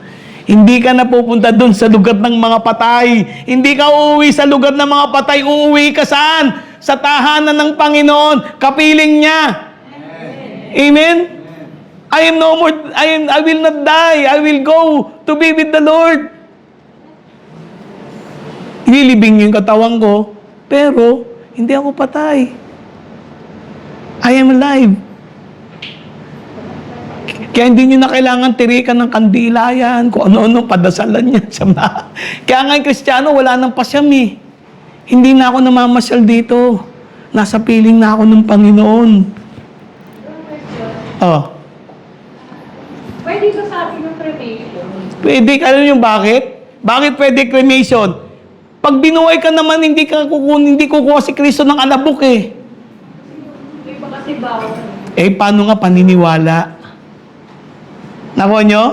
Hindi ka na pupunta doon sa lugar ng mga patay. Hindi ka uuwi sa lugar ng mga patay. Uuwi ka saan? Sa tahanan ng Panginoon. Kapiling niya. Amen? I will not die. I will go to be with the Lord. Ililibing yung katawan ko, pero hindi ako patay. I am alive. Kaya hindi nyo na kailangan tirikan ng kandila yan, kung ano-ano, padasalan yan. Kaya nga yung Kristiyano, wala nang pasyam eh. Hindi na ako namamasyal dito. Nasa piling na ako ng Panginoon. Oh. Pwede ba sabi ng cremation? Pwede, alam nyo bakit? Bakit pwede cremation? Pag binuhay ka naman, hindi kukuha si Kristo ng alabok eh. Di ba kasi bawal? Eh, paano nga paniniwala? Nakuha nyo?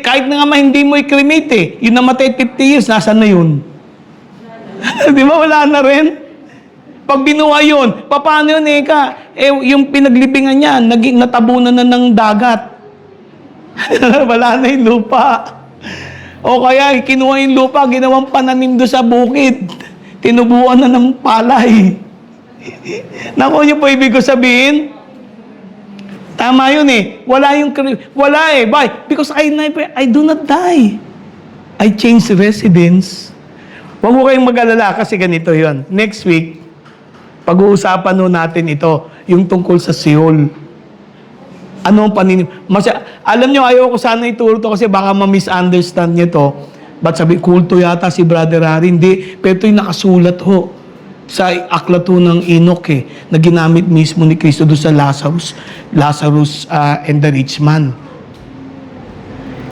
Kahit na nga hindi mo i-cremate yung namatay 50 years, nasaan na yun? Di ba, wala na rin? Pag binuhay yun, paano yun, yung pinaglibingan niya, natabunan na ng dagat. Wala na yung lupa. O kaya, kinuha yung lupa, ginawang pananim doon sa bukid. Tinubuan na ng palay. Nakuha niyo po ibig ko sabihin? Tama yun Wala Why? Because I do not die. I change residence. Huwag mo kayong mag-alala kasi ganito yon. Next week, pag-uusapan natin ito, yung tungkol sa Seoul. Ano ang alam nyo, ayaw ko sana ituro to kasi baka ma-misunderstand nyo to. Ba't sabi, kulto yata si Brother Harry? Hindi. Pero ito'y nakasulat sa aklat ng Enoch na ginamit mismo ni Kristo doon sa Lazarus and the rich man.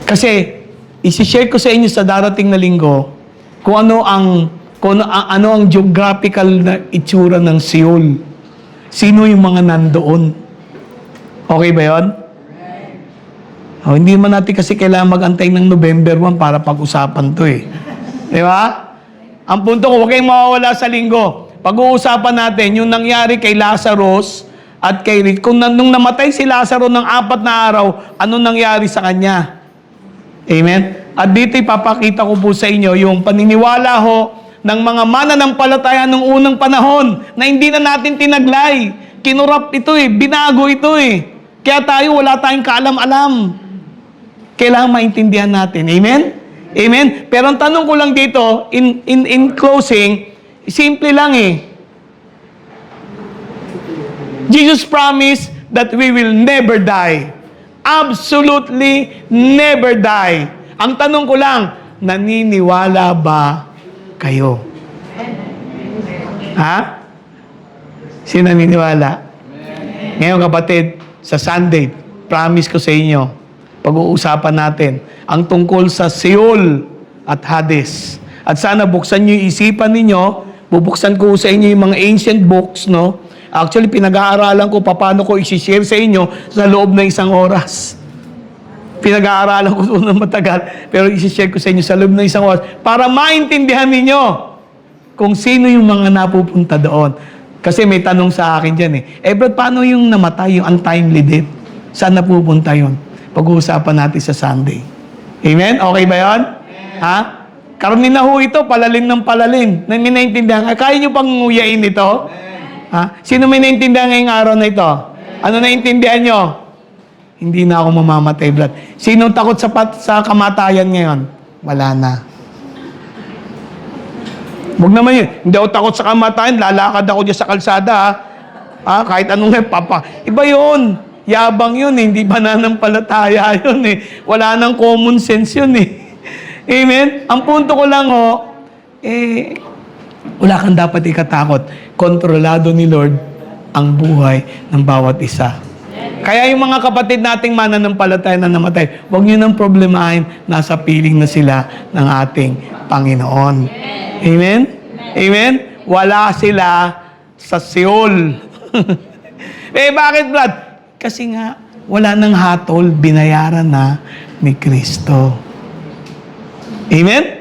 Kasi, isi-share ko sa inyo sa darating na linggo kung ano ang geographical na itsura ng Seoul. Sino yung mga nandoon? Okay ba yun? Hindi man natin kasi kailangan mag-antay ng November 1 para pag-usapan to Di ba? Ang punto ko, huwag kayong mawawala sa linggo. Pag-uusapan natin yung nangyari kay Lazarus at kay Rick. Nung namatay si Lazarus ng 4 na araw, ano nangyari sa kanya? Amen? At dito ipapakita ko po sa inyo yung paniniwala ng mga mananampalataya ng unang panahon na hindi na natin tinaglay. Kinurap ito binago ito Kaya tayo wala tayong kaalam-alam. Kailangan maintindihan natin. Amen? Amen? Pero ang tanong ko lang dito, in closing, simple lang Jesus promised that we will never die. Absolutely never die. Ang tanong ko lang, naniniwala ba kayo? Ha? Sino naniniwala? Ngayon kapatid, sa Sunday, promise ko sa inyo, pag-uusapan natin ang tungkol sa Seoul at Hades. At sana buksan nyo yung isipan ninyo, bubuksan ko sa inyo yung mga ancient books, no? Actually, pinag-aaralan ko paano ko isi-share sa inyo sa loob ng 1 oras. Pinag-aaralan ko doon ng matagal, pero isi-share ko sa inyo sa loob ng 1 oras para maintindihan ninyo kung sino yung mga napupunta doon. Kasi may tanong sa akin dyan Brad, paano yung namatay, yung untimely death? Saan napupunta yun? Pag-uusapan natin sa Sunday. Amen? Okay ba yun? Ha? Karami na ito, palalim ng palalim. May naintindihan. Kaya nyo pang nguyain ito? Ha? Sino may naintindihan ngayong araw na ito? Ano naintindihan nyo? Hindi na ako mamamatay, Brad. Sino takot sa kamatayan ngayon? Wala na. Huwag naman yun. Hindi ako takot sa kamatayan, lalakad ako dyan sa kalsada, kahit anong Iba yun. Yabang yun hindi pananampalataya yun Wala nang common sense yun Amen? Ang punto ko lang wala kang dapat ikatakot. Kontrolado ni Lord ang buhay ng bawat isa. Kaya yung mga kapatid nating mananampalataya na namatay, huwag nyo nang problemahin, nasa piling na sila ng ating Panginoon. Amen? Amen? Wala sila sa Seoul. Bakit, Brad? Kasi nga, wala nang hatol, binayaran na ni Kristo. Amen?